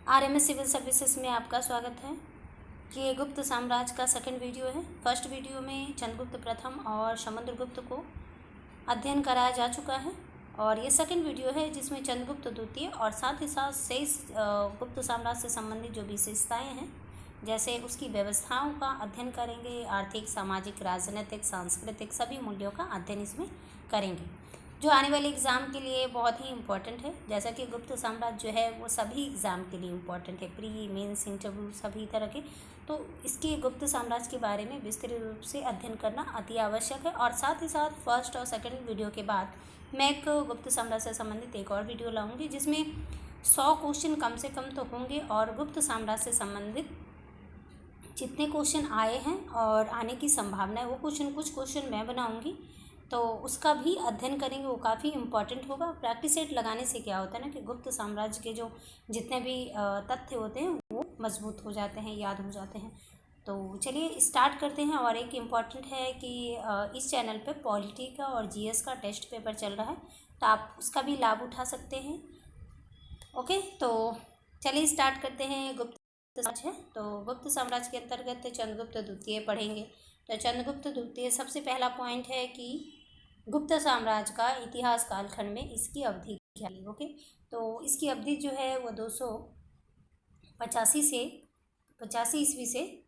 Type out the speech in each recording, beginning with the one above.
RMS civil services में आपका स्वागत है। ये गुप्त साम्राज्य का सेकंड वीडियो है। फर्स्ट वीडियो में चंद्रगुप्त प्रथम और समुद्रगुप्त को अध्ययन कराया जा चुका है और ये सेकंड वीडियो है जिसमें चंद्रगुप्त द्वितीय और साथ ही साथ शेष गुप्त साम्राज्य से संबंधित जो विशेषताएँ हैं, जैसे उसकी व्यवस्थाओं का अध्ययन करेंगे। आर्थिक, सामाजिक, राजनीतिक, सांस्कृतिक सभी मूल्यों का अध्ययन इसमें करेंगे, जो आने वाले एग्ज़ाम के लिए बहुत ही इम्पोर्टेंट है। जैसा कि गुप्त साम्राज्य जो है वो सभी एग्ज़ाम के लिए इम्पोर्टेंट है, प्री, मेंस, इंटरव्यू सभी तरह के। तो इसके गुप्त साम्राज्य के बारे में विस्तृत रूप से अध्ययन करना अति आवश्यक है। और साथ ही साथ फर्स्ट और सेकंड वीडियो के बाद मैं एक गुप्त साम्राज्य से संबंधित एक और वीडियो लाऊंगी जिसमें 100 क्वेश्चन कम से कम तो होंगे और गुप्त साम्राज्य से संबंधित जितने क्वेश्चन आए हैं और आने की संभावना है वो कुछ क्वेश्चन मैं बनाऊंगी, तो उसका भी अध्ययन करेंगे। वो काफ़ी इम्पॉर्टेंट होगा। प्रैक्टिस सेट लगाने से क्या होता है ना कि गुप्त साम्राज्य के जो जितने भी तथ्य होते हैं वो मजबूत हो जाते हैं, याद हो जाते हैं। तो चलिए स्टार्ट करते हैं। और एक इम्पॉर्टेंट है कि इस चैनल पे पॉलिटी का और जीएस का टेस्ट पेपर चल रहा है, तो आप उसका भी लाभ उठा सकते हैं। ओके, तो चलिए स्टार्ट करते हैं। गुप्त साम्राज्य है तो गुप्त साम्राज्य के अंतर्गत चंद्रगुप्त द्वितीय पढ़ेंगे। तो चंद्रगुप्त द्वितीय सबसे पहला पॉइंट है कि गुप्त साम्राज्य का इतिहास कालखंड में इसकी अवधि क्या है। ओके, तो इसकी अवधि जो है वो 285 से 85 ईस्वी से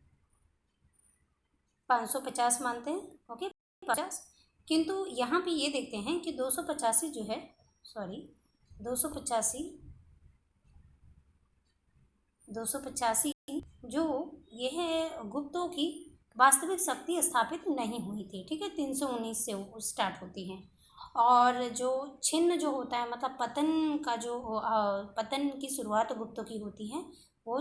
550 मानते हैं। ओके, 50। किंतु यहाँ पे ये देखते हैं कि 285 जो है, सॉरी 285 जो ये है गुप्तों की वास्तविक शक्ति स्थापित नहीं हुई थी। ठीक है, 319 से वो स्टार्ट होती हैं। और जो छिन्न जो होता है, मतलब पतन का जो पतन की शुरुआत गुप्तों की होती है, वो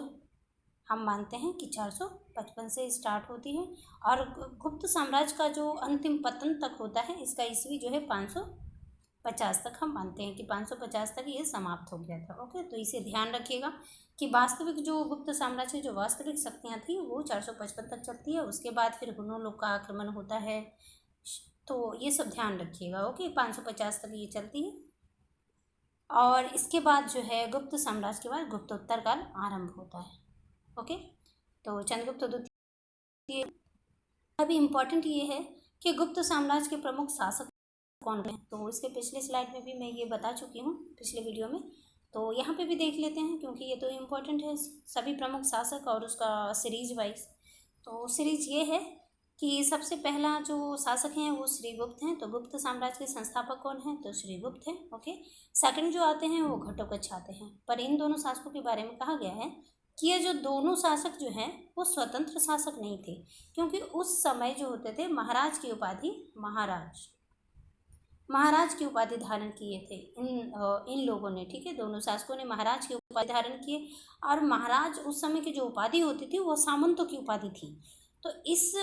हम मानते हैं कि 455 से स्टार्ट होती है। और गुप्त साम्राज्य का जो अंतिम पतन तक होता है, इसका ईस्वी जो है 550 तक हम मानते हैं कि 550 तक ये समाप्त हो गया था। ओके, तो इसे ध्यान रखिएगा कि वास्तविक जो गुप्त साम्राज्य जो वास्तविक शक्तियाँ थी वो 455 तक चलती है। उसके बाद फिर हुनों लोग का आक्रमण होता है, तो ये सब ध्यान रखिएगा। ओके, 550 तक ये चलती है। और इसके बाद जो है गुप्त साम्राज्य के बाद गुप्तोत्तर काल आरंभ होता है। ओके, तो चंद्रगुप्त द्वितीय। अभी इम्पोर्टेंट ये है कि गुप्त साम्राज्य के प्रमुख शासक कौन हैं। तो इसके पिछले स्लाइड में भी मैं ये बता चुकी हूँ, पिछले वीडियो में। तो यहाँ पे भी देख लेते हैं क्योंकि ये तो इम्पोर्टेंट है, सभी प्रमुख शासक और उसका सीरीज वाइज। तो सीरीज ये है कि सबसे पहला जो शासक हैं वो श्रीगुप्त हैं। तो गुप्त साम्राज्य के संस्थापक कौन हैं? तो श्रीगुप्त हैं। ओके, सेकंड जो आते हैं वो घटोत्कच आते हैं। पर इन दोनों शासकों के बारे में कहा गया है कि ये जो दोनों शासक जो हैं वो स्वतंत्र शासक नहीं थे, क्योंकि उस समय जो होते थे महाराज की उपाधि महाराज की उपाधि धारण किए थे इन लोगों ने। ठीक है, दोनों शासकों ने महाराज की उपाधि धारण किए। और महाराज उस समय की जो उपाधि होती थी वो सामंतों की उपाधि थी। तो इस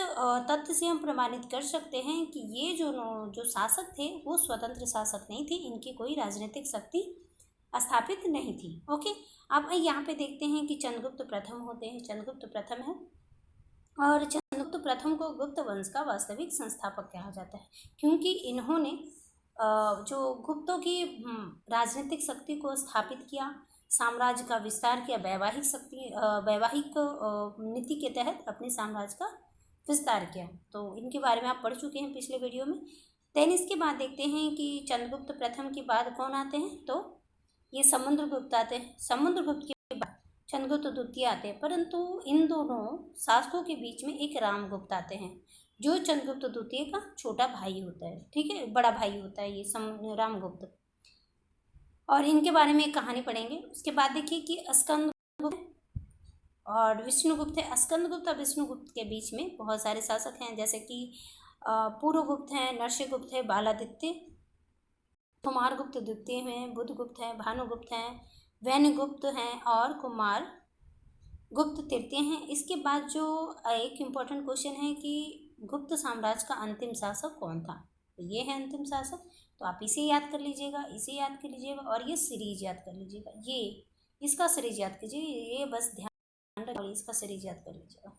तथ्य से हम प्रमाणित कर सकते हैं कि ये जो शासक थे वो स्वतंत्र शासक नहीं थे, इनकी कोई राजनीतिक शक्ति स्थापित नहीं थी। ओके, अब यहाँ पे देखते हैं कि चंद्रगुप्त प्रथम होते हैं। चंद्रगुप्त प्रथम है और चंद्रगुप्त प्रथम को गुप्त वंश का वास्तविक संस्थापक कहा जाता है, क्योंकि इन्होंने जो गुप्तों की राजनीतिक शक्ति को स्थापित किया, साम्राज्य का विस्तार किया, वैवाहिक नीति के तहत अपने साम्राज्य का विस्तार किया। तो इनके बारे में आप पढ़ चुके हैं पिछले वीडियो में। देन इसके बाद देखते हैं कि चंद्रगुप्त प्रथम के बाद कौन आते हैं। तो ये समुद्रगुप्त आते हैं। समुद्रगुप्त के बाद चंद्रगुप्त द्वितीय आते हैं। परंतु इन दोनों शासकों के बीच में एक रामगुप्त आते हैं, जो चंद्रगुप्त द्वितीय का छोटा भाई होता है। ठीक है, बड़ा भाई होता है ये रामगुप्त। और इनके बारे में एक कहानी पढ़ेंगे। उसके बाद देखिए कि स्कंदगुप्त और विष्णुगुप्त है। स्कंदगुप्त और विष्णुगुप्त के बीच में बहुत सारे शासक हैं, जैसे कि पूर्वगुप्त हैं, नरसिंहगुप्त है, बालादित्य, कुमारगुप्त द्वितीय हैं, बुधगुप्त हैं, भानुगुप्त हैं, वैन्यगुप्त हैं और कुमार गुप्त तृतीय हैं। इसके बाद जो एक इम्पोर्टेंट क्वेश्चन है कि गुप्त साम्राज्य का अंतिम शासक कौन था। तो ये है अंतिम शासक। तो आप इसे याद कर लीजिएगा, इसे याद कर लीजिएगा और ये सीरीज याद कर लीजिएगा। ये इसका सीरीज याद कीजिए, ये बस ध्यान रखिए और इसका सीरीज याद कर लीजिएगा।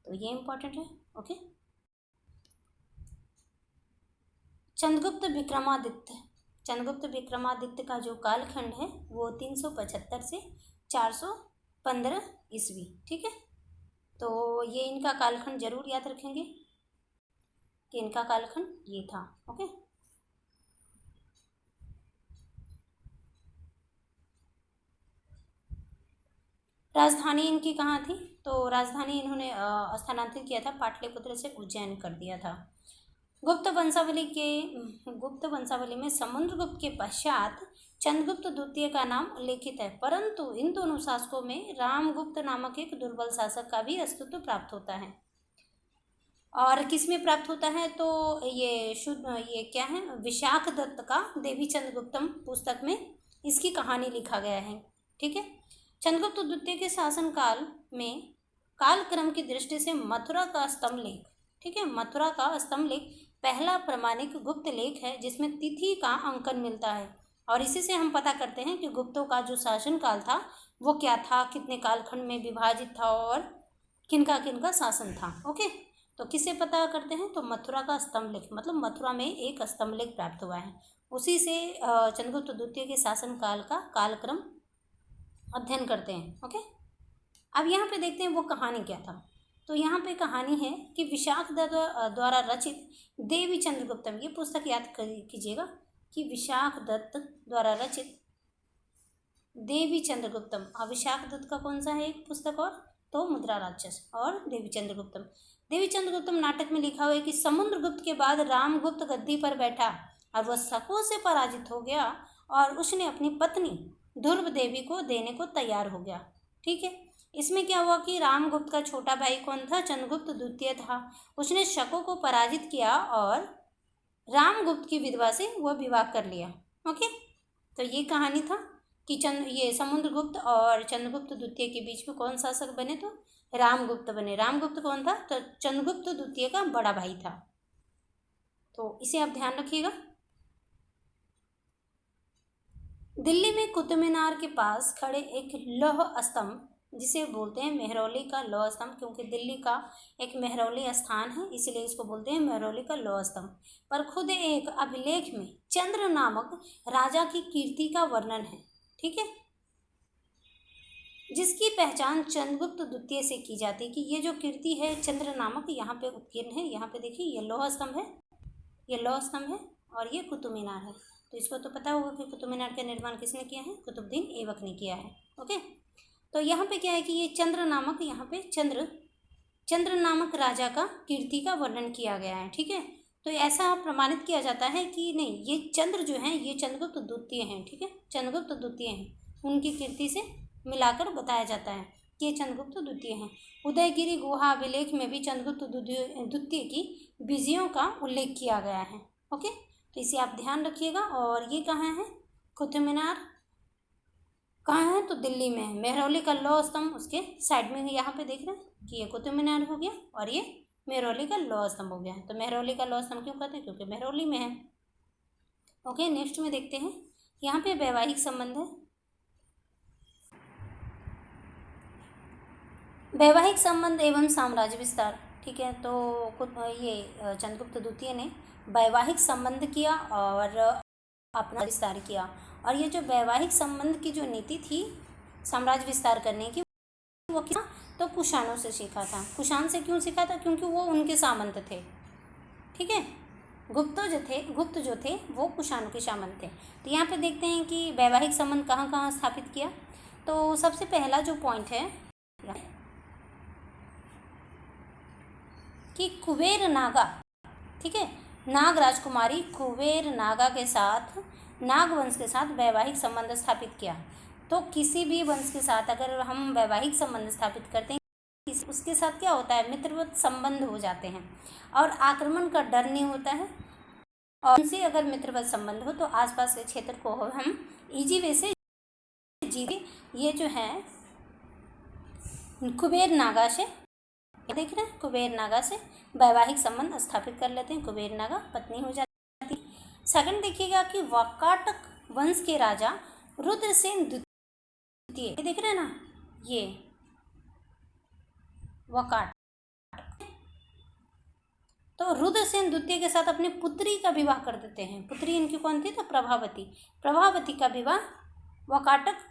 तो ये इम्पोर्टेंट है। ओके, चंद्रगुप्त विक्रमादित्य का जो कालखंड है वो 375 से 400 15 ईस्वी। ठीक है, तो ये इनका कालखंड जरूर याद रखेंगे कि इनका कालखंड ये था। ओके, राजधानी इनकी कहाँ थी? तो राजधानी इन्होंने स्थानांतरित किया था, पाटलिपुत्र से उज्जैन कर दिया था। गुप्त वंशावली में समुद्रगुप्त के पश्चात चंद्रगुप्त द्वितीय का नाम उल्लेखित है, परंतु इन दोनों शासकों में रामगुप्त नामक एक दुर्बल शासक का भी अस्तित्व प्राप्त होता है। और किस में प्राप्त होता है? तो ये क्या है, विशाख दत्त का देवी चंद्रगुप्तम पुस्तक में इसकी कहानी लिखा गया है। ठीक है, चंद्रगुप्त द्वितीय के शासनकाल में कालक्रम की दृष्टि से मथुरा का स्तंभ लेख, ठीक है, मथुरा का स्तंभ लेख पहला प्रमाणिक गुप्त लेख है जिसमें तिथि का अंकन मिलता है, और इसी से हम पता करते हैं कि गुप्तों का जो शासनकाल था वो क्या था, कितने कालखंड में विभाजित था और किनका किनका शासन था। ओके, तो किससे पता करते हैं? तो मथुरा का स्तंभ लेख, मतलब मथुरा में एक स्तंभ लेख प्राप्त हुआ है, उसी से चंद्रगुप्त द्वितीय के शासनकाल का कालक्रम अध्ययन करते हैं। ओके, अब यहाँ पे देखते हैं वो कहानी क्या था। तो यहाँ पे कहानी है कि विशाख दत्त द्वारा रचित देवी चंद्रगुप्तम, ये पुस्तक याद कीजिएगा कि विशाख दत्त द्वारा रचित देवी चंद्रगुप्तम। विशाख दत्त का कौन सा है एक पुस्तक और? तो मुद्रा राक्षस और देवी चंद्रगुप्तम। देवी चंद्रगुप्तम नाटक में लिखा हुआ है कि समुद्रगुप्त के बाद रामगुप्त गद्दी पर बैठा और वह शकों से पराजित हो गया और उसने अपनी पत्नी ध्रुव देवी को देने को तैयार हो गया। ठीक है, इसमें क्या हुआ कि रामगुप्त का छोटा भाई कौन था? चंद्रगुप्त द्वितीय था। उसने शकों को पराजित किया और रामगुप्त की विधवा से वह विवाह कर लिया। ओके, तो ये कहानी था कि ये समुद्रगुप्त और चंद्रगुप्त द्वितीय के बीच में कौन शासक बने? तो रामगुप्त बने। रामगुप्त कौन था? तो चंद्रगुप्त द्वितीय का बड़ा भाई था। तो इसे आप ध्यान रखिएगा। दिल्ली में कुतुब मीनार के पास खड़े एक लौह स्तंभ, जिसे बोलते हैं मेहरौली का लौह स्तंभ, क्योंकि दिल्ली का एक मेहरौली स्थान है इसलिए इसको बोलते हैं मेहरौली का लौह स्तंभ, पर खुद एक अभिलेख में चंद्र नामक राजा की कीर्ति का वर्णन है। ठीक है, जिसकी पहचान चंद्रगुप्त द्वितीय से की जाती है कि ये जो कीर्ति है चंद्र नामक यहाँ पे उत्कीर्ण है। यहाँ पे देखिए ये लौह स्तंभ है, ये लौह स्तंभ है और ये कुतुब मीनार है। तो इसको तो पता होगा कि कुतुब मीनार का निर्माण किसने किया है? कुतुबुद्दीन ऐबक ने किया है। ओके, तो यहाँ पे क्या है कि ये चंद्र नामक, यहाँ पे चंद्र नामक राजा का कीर्ति का वर्णन किया गया है। ठीक है, तो ऐसा प्रमाणित किया जाता है कि नहीं, ये चंद्र जो हैं ये चंद्रगुप्त द्वितीय हैं। ठीक है, चंद्रगुप्त द्वितीय हैं, उनकी कीर्ति से मिलाकर बताया जाता है कि ये चंद्रगुप्त द्वितीय हैं। उदयगिरी गुहा अभिलेख में भी चंद्रगुप्त द्वितीय की विजयों का उल्लेख किया गया है। ओके, तो इसे आप ध्यान रखिएगा। और ये कहाँ है? कुतुब मीनार कहाँ है? तो दिल्ली में है। मेहरौली का लौह स्तंभ उसके साइड में है। यहाँ पे देख रहे हैं कि ये कुतुब मीनार हो गया और ये मेहरौली का लौह स्तंभ हो गया। तो मेहरौली का लौह स्तंभ क्यों कहते हैं? क्योंकि मेहरौली में है। ओके, नेक्स्ट में देखते हैं, यहाँ पे वैवाहिक संबंध है। वैवाहिक संबंध एवं साम्राज्य विस्तार। ठीक है, तो ये चंद्रगुप्त द्वितीय ने वैवाहिक संबंध किया और अपना विस्तार किया। और ये जो वैवाहिक संबंध की जो नीति थी साम्राज्य विस्तार करने की, वो किया तो कुषाणों से सीखा था। कुषाण से क्यों सीखा था? क्योंकि वो उनके सामंत थे। ठीक है, गुप्त जो थे वो कुषाणों के सामंत थे। तो यहाँ पे देखते हैं कि वैवाहिक संबंध कहाँ कहाँ स्थापित किया। तो सबसे पहला जो पॉइंट है कि कुबेर नागा, ठीक है, नाग राजकुमारी कुबेर नागा के साथ, नाग वंश के साथ वैवाहिक संबंध स्थापित किया। तो किसी भी वंश के साथ अगर हम वैवाहिक संबंध स्थापित करते हैं, उसके साथ क्या होता है? मित्रवत संबंध हो जाते हैं और आक्रमण का डर नहीं होता है। और उनसे अगर मित्रवत संबंध हो तो आसपास के क्षेत्र को हम इजी वे से जीते। ये जो है कुबेर नागा से, देख रहे हैं, कुबेर नागा से वैवाहिक संबंध स्थापित कर लेते हैं। कुबेर नागा पत्नी हो जाती है। सेकंड देखिएगा कि वाकाटक वंश के राजा रुद्रसेन द्वितीय, देख रहे हैं ना, ये वाकाटक, तो रुद्रसेन द्वितीय के साथ अपनी पुत्री का विवाह कर देते हैं। पुत्री इनकी कौन थी? तो प्रभावती। प्रभावती का विवाह वाकाटक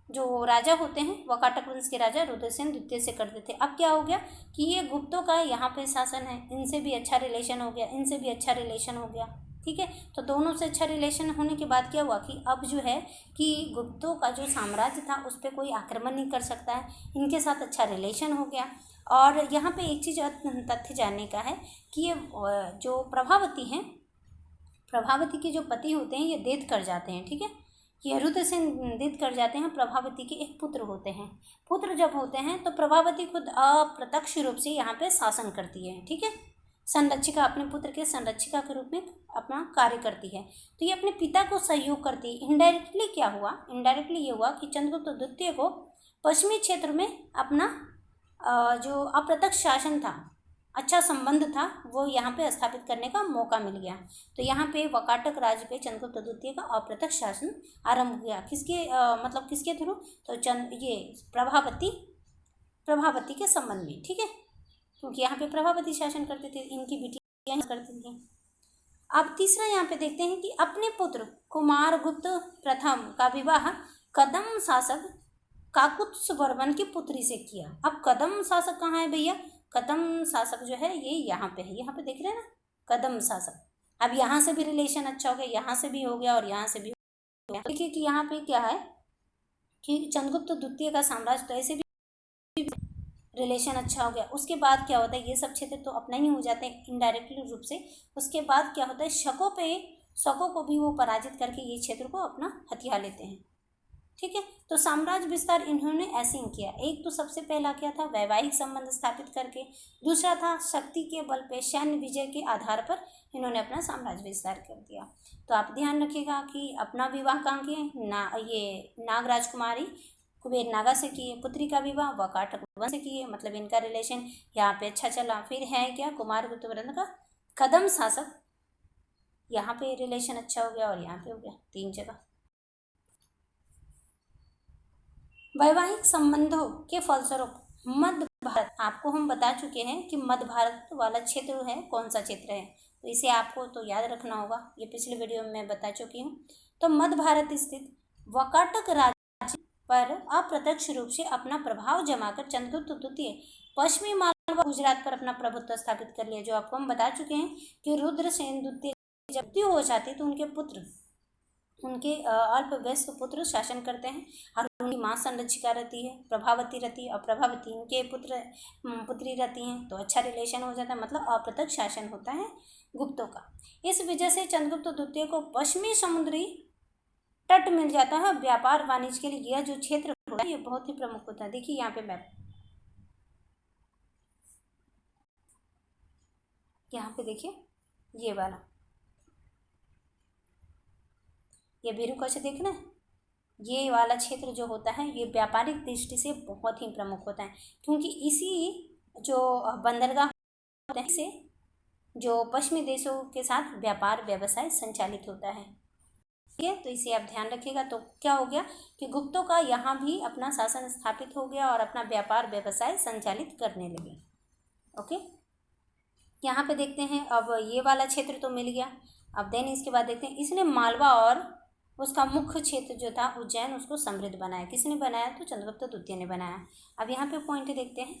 जो राजा होते हैं वाकाटक वंश के राजा रुद्रसेन द्वितीय से करते थे। अब क्या हो गया कि ये गुप्तों का यहाँ पे शासन है, इनसे भी अच्छा रिलेशन हो गया, इनसे भी अच्छा रिलेशन हो गया, ठीक है। तो दोनों से अच्छा रिलेशन होने के बाद क्या हुआ कि अब जो है कि गुप्तों का जो साम्राज्य था उस पर कोई आक्रमण नहीं कर सकता है, इनके साथ अच्छा रिलेशन हो गया। और यहाँ पे एक चीज़ तथ्य जानने का है कि ये जो प्रभावती हैं, प्रभावती के जो पति होते हैं ये देत कर जाते हैं, ठीक है। ये रुद्रसेन देत कर जाते हैं, प्रभावती के एक पुत्र होते हैं। पुत्र जब होते हैं तो प्रभावती खुद अप्रत्यक्ष रूप से यहाँ पे शासन करती है, ठीक है। संरक्षिका, अपने पुत्र के संरक्षिका के रूप में अपना कार्य करती है। तो ये अपने पिता को सहयोग करती है। इनडायरेक्टली क्या हुआ, इनडायरेक्टली ये हुआ कि चंद्रगुप्त द्वितीय को पश्चिमी क्षेत्र में अपना जो अप्रत्यक्ष शासन था, अच्छा संबंध था, वो यहाँ पे स्थापित करने का मौका मिल गया। तो यहाँ पे वाकाटक राज्य पे चंद्रगुप्त द्वितीय का अप्रत्यक्ष शासन आरंभ हुआ। किसके मतलब किसके थ्रू, तो ये प्रभावती के संबंध में, ठीक है, क्योंकि यहाँ पे प्रभावती शासन करते थे, इनकी बेटियां करती थी। अब तीसरा यहाँ पे देखते हैं कि अपने पुत्र कुमारगुप्त प्रथम का विवाह कदम शासक काकुत्स्थवर्मन की पुत्री से किया। अब कदम शासक कहाँ है भैया, कदम शासक जो है ये यहाँ पे है, यहाँ पे देख रहे हैं ना कदम शासक। अब यहाँ से भी रिलेशन अच्छा हो गया, यहाँ से भी हो गया और यहाँ से भी हो गया। देखिए कि यहाँ पे क्या है कि चंद्रगुप्त द्वितीय का साम्राज्य तो ऐसे भी रिलेशन अच्छा हो गया। उसके बाद क्या होता है, ये सब क्षेत्र तो अपना ही हो जाते हैं इनडायरेक्टली रूप से। उसके बाद क्या होता है, शकों को भी वो पराजित करके ये क्षेत्र को अपना हथिया लेते हैं, ठीक है। तो साम्राज्य विस्तार इन्होंने ऐसे ही किया। एक तो सबसे पहला क्या था, वैवाहिक संबंध स्थापित करके। दूसरा था शक्ति के बल पे सैन्य विजय के आधार पर इन्होंने अपना साम्राज्य विस्तार कर दिया। तो आप ध्यान रखिएगा कि अपना विवाह कहाँ किए, ये नाग राजकुमारी कुबेर नागा से किए, पुत्री का विवाह वाकाटक वंश से किए, मतलब इनका रिलेशन यहाँ पे अच्छा चला। फिर है क्या, कुमारगुप्त वृंद का कदम शासक, यहाँ पे रिलेशन अच्छा हो गया और यहाँ पे हो गया, 3 जगह। वैवाहिक संबंधों के फलस्वरूप मध्य भारत, आपको हम बता चुके हैं कि मध्य भारत वाला क्षेत्र है कौन सा क्षेत्र है, तो इसे आपको तो याद रखना होगा, ये पिछले वीडियो में मैं बता चुकी हूँ। तो मध्य भारत स्थित वाकाटक राज्य पर अप्रत्यक्ष रूप से अपना प्रभाव जमाकर चंद्रगुप्त द्वितीय पश्चिमी मालवा गुजरात पर अपना प्रभुत्व स्थापित कर लिया। जो आपको हम बता चुके हैं कि रुद्रसेन द्वितीय जब मृत्यु हो जाती है तो उनके पुत्र, उनके अल्पवयस्क पुत्र शासन करते हैं और उनकी माँ संरक्षिका रहती है, प्रभावती रहती है, और प्रभावती उनके पुत्री रहती हैं। तो अच्छा रिलेशन हो जाता है, मतलब अप्रत्यक्ष शासन होता है गुप्तों का। इस वजह से चंद्रगुप्त द्वितीय को पश्चिमी समुद्री तट मिल जाता है। व्यापार वाणिज्य के लिए यह जो क्षेत्र होता है ये बहुत ही प्रमुख होता है। देखिए यहाँ पे मैप, यहाँ पे देखिए ये वाला, ये वीरूकच्छ देख रहे हैं, ये वाला क्षेत्र जो होता है ये व्यापारिक दृष्टि से बहुत ही प्रमुख होता है, क्योंकि इसी जो बंदरगाह होते हैं से जो पश्चिमी देशों के साथ व्यापार व्यवसाय संचालित होता है, ठीक है। तो इसे आप ध्यान रखिएगा। तो क्या हो गया कि गुप्तों का यहाँ भी अपना शासन स्थापित हो गया और अपना व्यापार व्यवसाय संचालित करने लगे, ओके। यहाँ पे देखते हैं, अब ये वाला क्षेत्र तो मिल गया। अब देन इसके बाद देखते हैं, इसने मालवा और उसका मुख्य क्षेत्र जो था उज्जैन, उसको समृद्ध बनाया। किसने बनाया, तो चंद्रगुप्त द्वितीय ने बनाया। अब यहाँ पे पॉइंट देखते हैं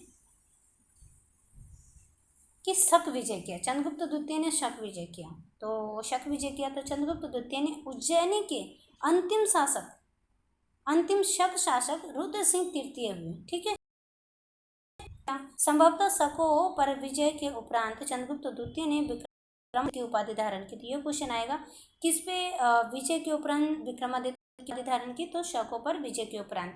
कि शक विजय किया, चंद्रगुप्त द्वितीय ने शक विजय किया। तो शक विजय किया तो चंद्रगुप्त द्वितीय ने उज्जैनी के अंतिम शक शासक रुद्र सिंह तृतीय हुए, ठीक है। संभवतः शकों पर विजय के उपरांत चंद्रगुप्त द्वितीय ने विक्रम की उपाधि धारण की। तो ये क्वेश्चन आएगा किस पे, विजय के उपरांत विक्रमादित्य की उपाधि धारण की, तो शकों पर विजय के उपरांत।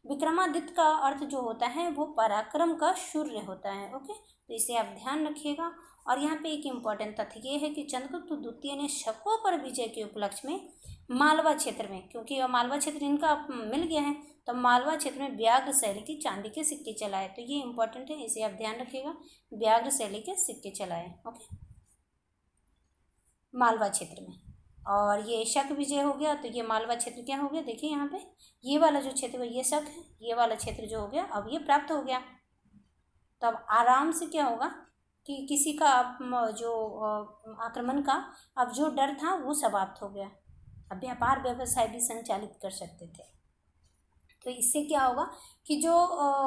विक्रमादित्य का अर्थ जो होता है वो पराक्रम का सूर्य होता है, ओके। तो इसे आप ध्यान रखिएगा। और यहाँ पे एक इम्पॉर्टेंट तथ्य ये है कि चंद्रगुप्त द्वितीय ने शकों पर विजय के उपलक्ष्य में मालवा क्षेत्र में, क्योंकि मालवा क्षेत्र इनका मिल गया है, तो मालवा क्षेत्र में व्याघ्र शैली की चांदी के सिक्के चलाए। तो ये इंपॉर्टेंट है, इसे आप ध्यान रखिएगा, व्याघ्र शैली के सिक्के चलाए, ओके, मालवा क्षेत्र में। और ये शक विजय हो गया, तो ये मालवा क्षेत्र क्या हो गया, देखिए यहाँ पे ये वाला जो क्षेत्र है ये शक है, ये वाला क्षेत्र जो हो गया अब ये प्राप्त हो गया। तो अब आराम से क्या होगा कि किसी का जो आक्रमण का अब जो डर था वो समाप्त हो गया। अब व्यापार व्यवसाय भी संचालित कर सकते थे, तो इससे क्या होगा कि जो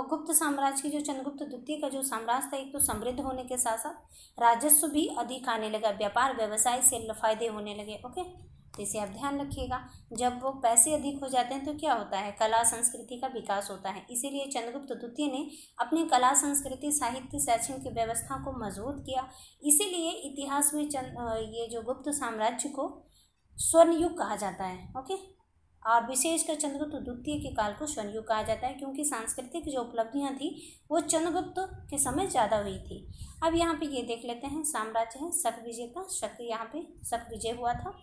गुप्त साम्राज्य की जो चंद्रगुप्त द्वितीय का जो साम्राज्य था, एक तो समृद्ध होने के साथ साथ राजस्व भी अधिक आने लगा, व्यापार व्यवसाय से फायदे होने लगे। ओके, तो इसे आप ध्यान रखिएगा। जब वो पैसे अधिक हो जाते हैं तो क्या होता है, कला संस्कृति का विकास होता है। इसीलिए चंद्रगुप्त द्वितीय ने अपनी कला संस्कृति साहित्य शैक्षणिक व्यवस्था को मजबूत किया। इसीलिए इतिहास में ये जो गुप्त साम्राज्य को स्वर्ण युग कहा जाता है। ओके, और विशेषकर चंद्रगुप्त द्वितीय के काल को स्वर्ण युग कहा जाता है, क्योंकि सांस्कृतिक जो उपलब्धियां थी वो चंद्रगुप्त के समय ज़्यादा हुई थी। अब यहाँ पे ये देख लेते हैं, साम्राज्य है शक विजय का, शक यहाँ पे शक विजय हुआ था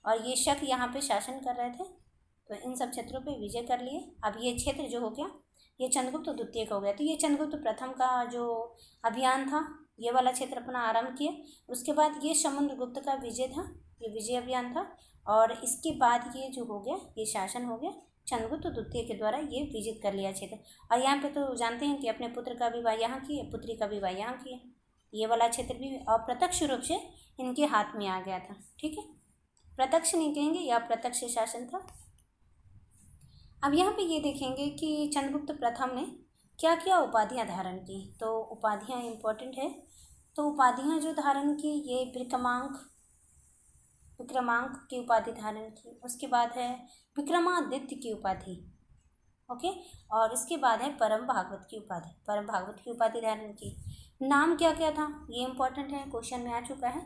और ये शक यहाँ पे शासन कर रहे थे, तो इन सब क्षेत्रों पे विजय कर लिए। अब ये क्षेत्र जो हो गया ये चंद्रगुप्त द्वितीय का हो गया। तो ये चंद्रगुप्त प्रथम का जो अभियान था ये वाला क्षेत्र अपना आरंभ किया। उसके बाद ये समुद्रगुप्त का विजय था, ये विजय अभियान था, और इसके बाद ये जो हो गया ये शासन हो गया चंद्रगुप्त द्वितीय के द्वारा ये विजित कर लिया क्षेत्र। और यहाँ पे तो जानते हैं कि अपने पुत्र का विवाह यहाँ किए, पुत्री का विवाह यहाँ किए। ये वाला क्षेत्र भी अप्रत्यक्ष रूप से इनके हाथ में आ गया था। ठीक है, प्रत्यक्ष नहीं कहेंगे, यह अप्रत्यक्ष शासन था। अब यहाँ पे ये देखेंगे कि चंद्रगुप्त प्रथम ने क्या क्या उपाधियाँ धारण की। तो उपाधियाँ इम्पोर्टेंट है। तो उपाधियाँ जो धारण की, ये विक्रमांक की उपाधि धारण की। उसके बाद है विक्रमादित्य की उपाधि। ओके, और इसके बाद है परम भागवत की उपाधि, परम भागवत की उपाधि धारण की। नाम क्या क्या था, ये इंपॉर्टेंट है, क्वेश्चन में आ चुका है।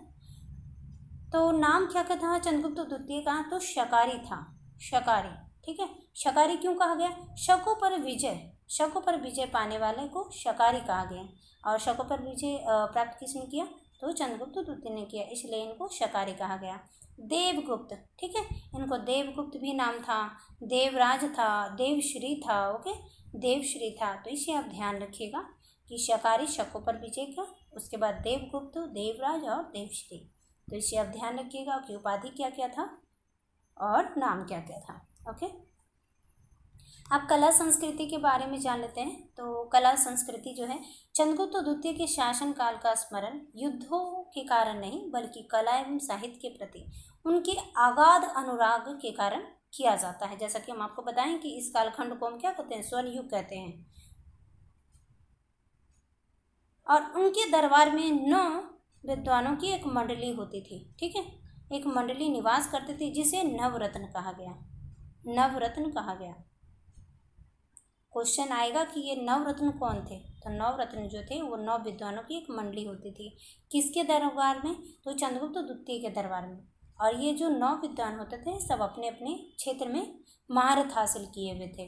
तो नाम क्या क्या था चंद्रगुप्त द्वितीय का, तो शकारी था, शकारी। ठीक है, शकारी क्यों कहा गया, शकों पर विजय पाने वाले को शकारी कहा गया। और शकों पर विजय प्राप्त किसने किया, तो चंद्रगुप्त द्वितीय ने किया, इसलिए इनको शकारी कहा गया। देवगुप्त, ठीक है, इनको देवगुप्त भी नाम था, देवराज था, देवश्री था। ओके, देवश्री था। तो इसे आप ध्यान रखिएगा कि शकारी शकों पर विजय का, उसके बाद देवगुप्त, देवराज और देवश्री। तो इसे आप ध्यान रखिएगा कि उपाधि क्या क्या था और नाम क्या क्या था। ओके, अब कला संस्कृति के बारे में जान लेते हैं। तो कला संस्कृति जो है चंद्रगुप्त द्वितीय के शासन काल का स्मरण युद्धों के कारण नहीं, बल्कि कला एवं साहित्य के प्रति उनके अगाध अनुराग के कारण किया जाता है। जैसा कि हम आपको बताएं कि इस कालखंड को हम क्या कहते हैं, स्वर्ण युग कहते हैं। और उनके दरबार में 9 विद्वानों की एक मंडली होती थी। ठीक है, एक मंडली निवास करती थी जिसे नवरत्न कहा गया, नवरत्न कहा गया। क्वेश्चन आएगा कि ये नवरत्न कौन थे, तो नवरत्न जो थे वो 9 विद्वानों की एक मंडली होती थी। किसके दरबार में, तो चंद्रगुप्त द्वितीय के दरबार में। और ये जो 9 विद्वान होते थे सब अपने अपने क्षेत्र में महारत हासिल किए हुए थे।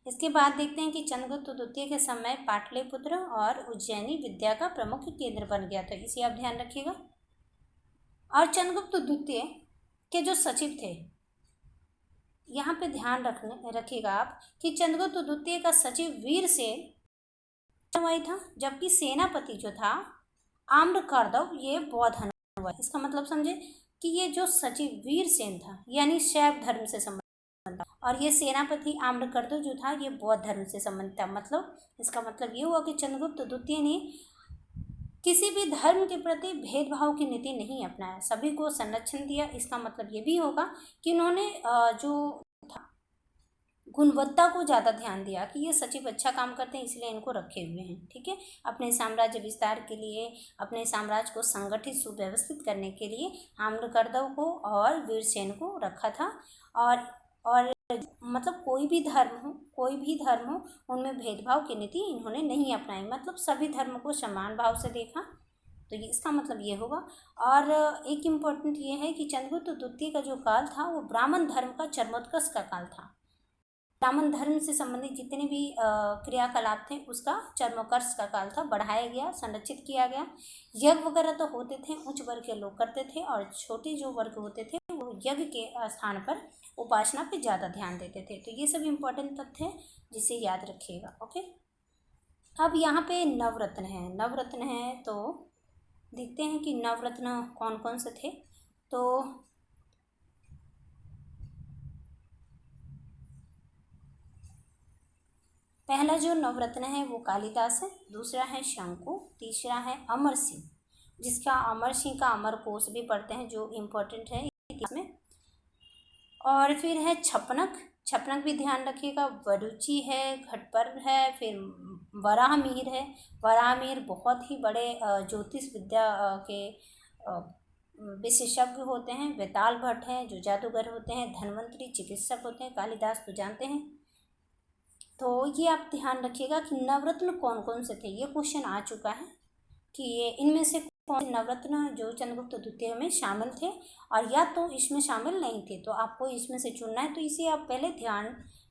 इसके बाद देखते हैं कि चंद्रगुप्त द्वितीय के समय पाटलिपुत्र और उज्जैनी विद्या का प्रमुख केंद्र बन गया था, इसे आप ध्यान रखिएगा। और चंद्रगुप्त द्वितीय के जो सचिव थे, यहाँ पे ध्यान रखिएगा आप कि चंद्रगुप्त द्वितीय का सचिव वीरसेन था, जबकि सेनापति जो था आम्रकर्दव ये बौद्ध हुआ। इसका मतलब समझे कि ये जो सचिव वीरसेन था यानी शैव धर्म से संबंधित था, और ये सेनापति आम्रकर्दव जो था ये बौद्ध धर्म से संबंधित था। मतलब इसका मतलब ये हुआ कि चंद्रगुप्त द्वितीय ने किसी भी धर्म के प्रति भेदभाव की नीति नहीं अपनाया, सभी को संरक्षण दिया। इसका मतलब ये भी होगा कि उन्होंने जो गुणवत्ता को ज़्यादा ध्यान दिया कि ये सचिव अच्छा काम करते हैं इसलिए इनको रखे हुए हैं। ठीक है, अपने साम्राज्य विस्तार के लिए, अपने साम्राज्य को संगठित सुव्यवस्थित करने के लिए आम्रकर्दव को और वीरसेन को रखा था। और मतलब कोई भी धर्म हो उनमें भेदभाव की नीति इन्होंने नहीं अपनाई, मतलब सभी धर्म को समान भाव से देखा। तो ये इसका मतलब ये होगा। और एक इम्पोर्टेंट ये है कि चंद्रगुप्त द्वितीय का जो काल था वो ब्राह्मण धर्म का चरमोत्कर्ष का काल था। ब्राह्मण धर्म से संबंधित जितने भी क्रियाकलाप थे उसका चरमोत्कर्ष का काल था, बढ़ाया गया, संरक्षित किया गया। यज्ञ वगैरह तो होते थे, उच्च वर्ग के लोग करते थे, और छोटे जो वर्ग होते थे वो यज्ञ के स्थान पर उपासना पे ज़्यादा ध्यान देते थे। तो ये सब इम्पोर्टेंट तथ्य है जिसे याद रखिएगा। ओके, अब यहाँ पे नवरत्न है, तो देखते हैं कि नवरत्न कौन कौन से थे। तो पहला जो नवरत्न है वो कालिदास है, दूसरा है शंकु, तीसरा है अमर सिंह, जिसका अमर सिंह का अमर कोश भी पढ़ते हैं जो इम्पोर्टेंट है इतिहास में। और फिर है छपनक, छपनक भी ध्यान रखिएगा, वरुचि है, घटपर्व है, फिर वराहमिहिर है। वराहमिहिर बहुत ही बड़े ज्योतिष विद्या के विशेषज्ञ होते हैं। वेताल भट्ट हैं जो जादूगर होते हैं। धन्वंतरि चिकित्सक होते हैं। कालिदास तो जानते हैं। तो ये आप ध्यान रखिएगा कि नवरत्न कौन कौन से थे। ये क्वेश्चन आ चुका है कि ये इनमें से कौन से नवरत्न जो चंद्रगुप्त द्वितीय में शामिल थे और या तो इसमें शामिल नहीं थे। तो आपको इसमें से चुनना है, तो इसे आप पहले ध्यान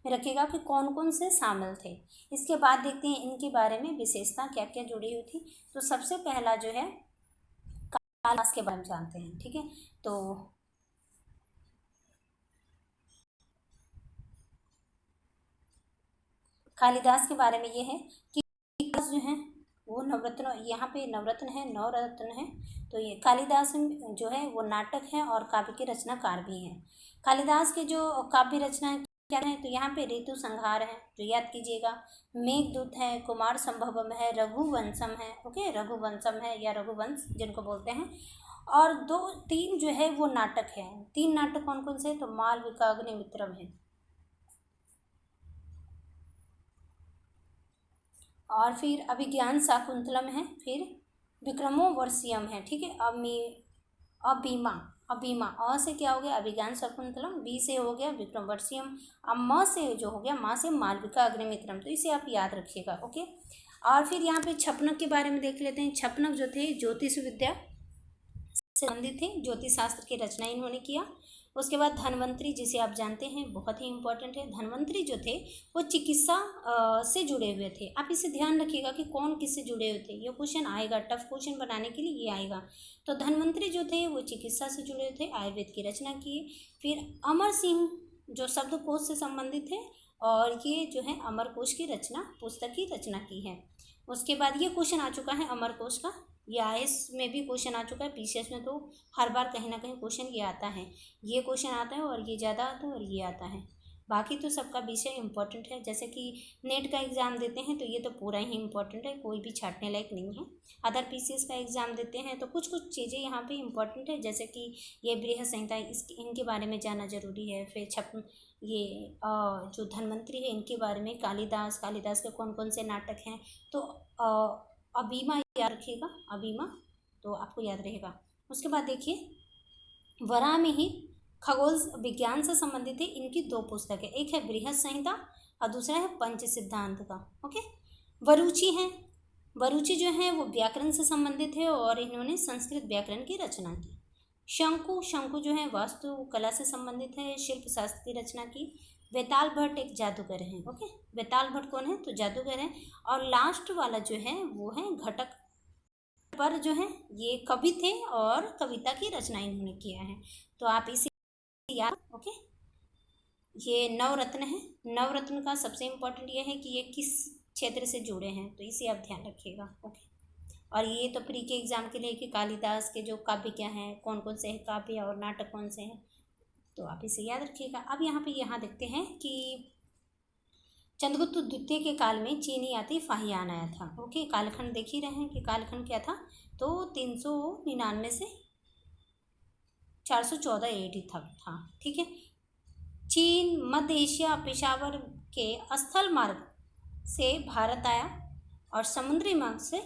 में रखिएगा कि कौन कौन से शामिल थे। इसके बाद देखते हैं इनके बारे में विशेषता क्या क्या जुड़ी हुई थी। तो सबसे पहला जो है कालिदास के बारे में जानते हैं। ठीक है, तो कालिदास के बारे में ये है कि कालिदास जो है वो नवरत्न, यहाँ पे नवरत्न है, 9 रत्न है। तो ये कालिदास जो है वो नाटक है और काव्य के रचनाकार भी हैं। कालिदास के जो काव्य रचना है क्या है, तो यहाँ पे ऋतु संहार है जो याद कीजिएगा, मेघदूत है, कुमार संभवम है, रघुवंशम है। ओके, रघुवंशम है या रघुवंश जिनको बोलते हैं। और 2-3 जो है वो नाटक है। 3 नाटक कौन कौन से, तो मालविका अग्निमित्रम है। और फिर अभिज्ञान शाकुंतलम है। फिर विक्रमोर्वशीयम है। ठीक है, अबीमा, अबीमा अ से क्या हो गया, अभिज्ञान शाकुंतलम। बी से हो गया विक्रमोर्वशीयम। अब म से जो हो गया, माँ से मालविका अग्निमित्रम। तो इसे आप याद रखिएगा। ओके, और फिर यहाँ पे छपनक के बारे में देख लेते हैं। छपनक जो थे ज्योतिष विद्या से संबंधित थे, ज्योतिष शास्त्र की रचना इन्होंने किया। उसके बाद धन्वंतरि, जिसे आप जानते हैं, बहुत ही इंपॉर्टेंट है। धन्वंतरि जो थे वो चिकित्सा से जुड़े हुए थे। आप इसे ध्यान रखिएगा कि कौन किससे जुड़े हुए थे। ये क्वेश्चन आएगा, टफ क्वेश्चन बनाने के लिए ये आएगा। तो धन्वंतरि जो थे वो चिकित्सा से जुड़े हुए थे, आयुर्वेद की रचना किए। फिर अमर सिंह जो शब्दकोश से संबंधित थे और ये जो है अमरकोश की रचना, पुस्तक की रचना की है। उसके बाद ये क्वेश्चन आ चुका है अमरकोश का। ये आईएएस में भी क्वेश्चन आ चुका है, पीसीएस में तो हर बार कहीं ना कहीं क्वेश्चन ये आता है। ये क्वेश्चन आता है और ये ज़्यादा आता है और ये आता है। बाकी तो सबका विषय इंपॉर्टेंट है। जैसे कि नेट का एग्ज़ाम देते हैं तो ये तो पूरा ही इंपॉर्टेंट है, कोई भी छाटने लायक नहीं है। अदर पीसीएस का एग्ज़ाम देते हैं तो कुछ कुछ चीज़ें यहाँ पे इंपॉर्टेंट है, जैसे कि ये बृहद संहिता, इनके बारे में जानना जरूरी है। फिर ये जो धन्वंतरि है इनके बारे में, कालिदास के कौन कौन से नाटक हैं। तो अबीमा याद रखिएगा, अबीमा तो आपको याद रहेगा। उसके बाद देखिए वराहमिहिर खगोल विज्ञान से संबंधित है। इनकी 2 पुस्तक है, एक है बृहद संहिता और दूसरा है पंच सिद्धांत का। ओके, वरुचि है, वरुचि जो है वो व्याकरण से संबंधित है और इन्होंने संस्कृत व्याकरण की रचना की। शंकु जो है वास्तु कला से संबंधित है, शिल्प शास्त्र की रचना की। वेताल भट्ट एक जादूगर हैं। ओके, वेताल भट्ट कौन है, तो जादूगर हैं। और लास्ट वाला जो है वो है घटक पर जो है ये कवि थे और कविता की रचना इन्होंने किया है। तो आप इसे याद। ओके, ये नवरत्न है। नवरत्न का सबसे इम्पोर्टेंट ये है कि ये किस क्षेत्र से जुड़े हैं, तो इसे आप ध्यान रखिएगा। ओके, और ये तो प्री के एग्जाम के लिए कि कालिदास के जो काव्य क्या हैं, कौन कौन से हैं काव्य और नाटक कौन से हैं, तो आप इसे याद रखिएगा। अब यहाँ देखते हैं कि चंद्रगुप्त द्वितीय के काल में चीनी यात्री फाहियान आया था। ओके, कालखंड देख ही रहे हैं कि कालखंड क्या था, तो 399 से 414 AD तक था। ठीक है, चीन मध्य एशिया पेशावर के स्थल मार्ग से भारत आया और समुद्री मार्ग से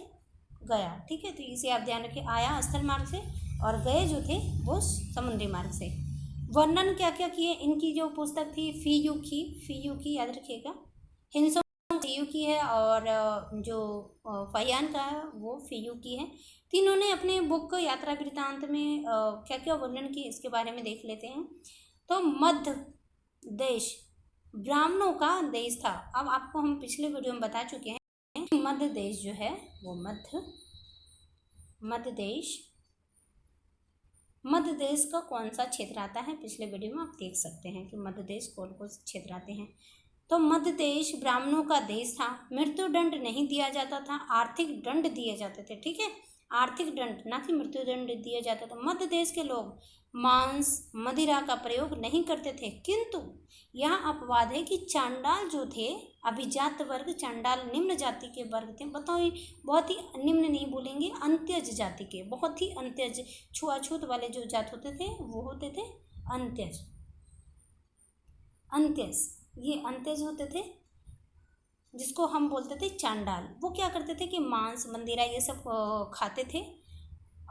गया। ठीक है, तो इसे आप ध्यान रखिए, आया स्थल मार्ग से और गए जो थे वो समुद्री मार्ग से। वर्णन क्या क्या किए, इनकी जो पुस्तक थी फीयू की याद रखिएगा, हिंसों फीयू की है और जो फाहियान का है वो फीयू की है। तीनों ने अपने बुक यात्रा वृत्तांत में क्या क्या वर्णन किए इसके बारे में देख लेते हैं। तो मध्य देश ब्राह्मणों का देश था। अब आपको हम पिछले वीडियो में बता चुके हैं कि मध्य देश जो है वो मध्य देश का कौन सा क्षेत्र आता है, पिछले वीडियो में आप देख सकते हैं कि मध्य देश कौन कौन से क्षेत्र आते हैं। तो मध्य देश ब्राह्मणों का देश था। मृत्यु दंड नहीं दिया जाता था, आर्थिक दंड दिए जाते थे। ठीक है, आर्थिक दंड, ना कि मृत्यु दंड दिया जाता था। मध्य देश के लोग मांस मदिरा का प्रयोग नहीं करते थे, किंतु यहाँ अपवाद है कि चांडाल जो थे, अभिजात वर्ग, चांडाल निम्न जाति के वर्ग थे। बताओ, बहुत ही निम्न नहीं बोलेंगे, अंत्यज जाति के, बहुत ही अंत्यज, छुआछूत वाले जो जात होते थे वो होते थे अंत्यज। ये अंतेज होते थे, जिसको हम बोलते थे चांडाल। वो क्या करते थे कि मांस मंदिरा ये सब खाते थे,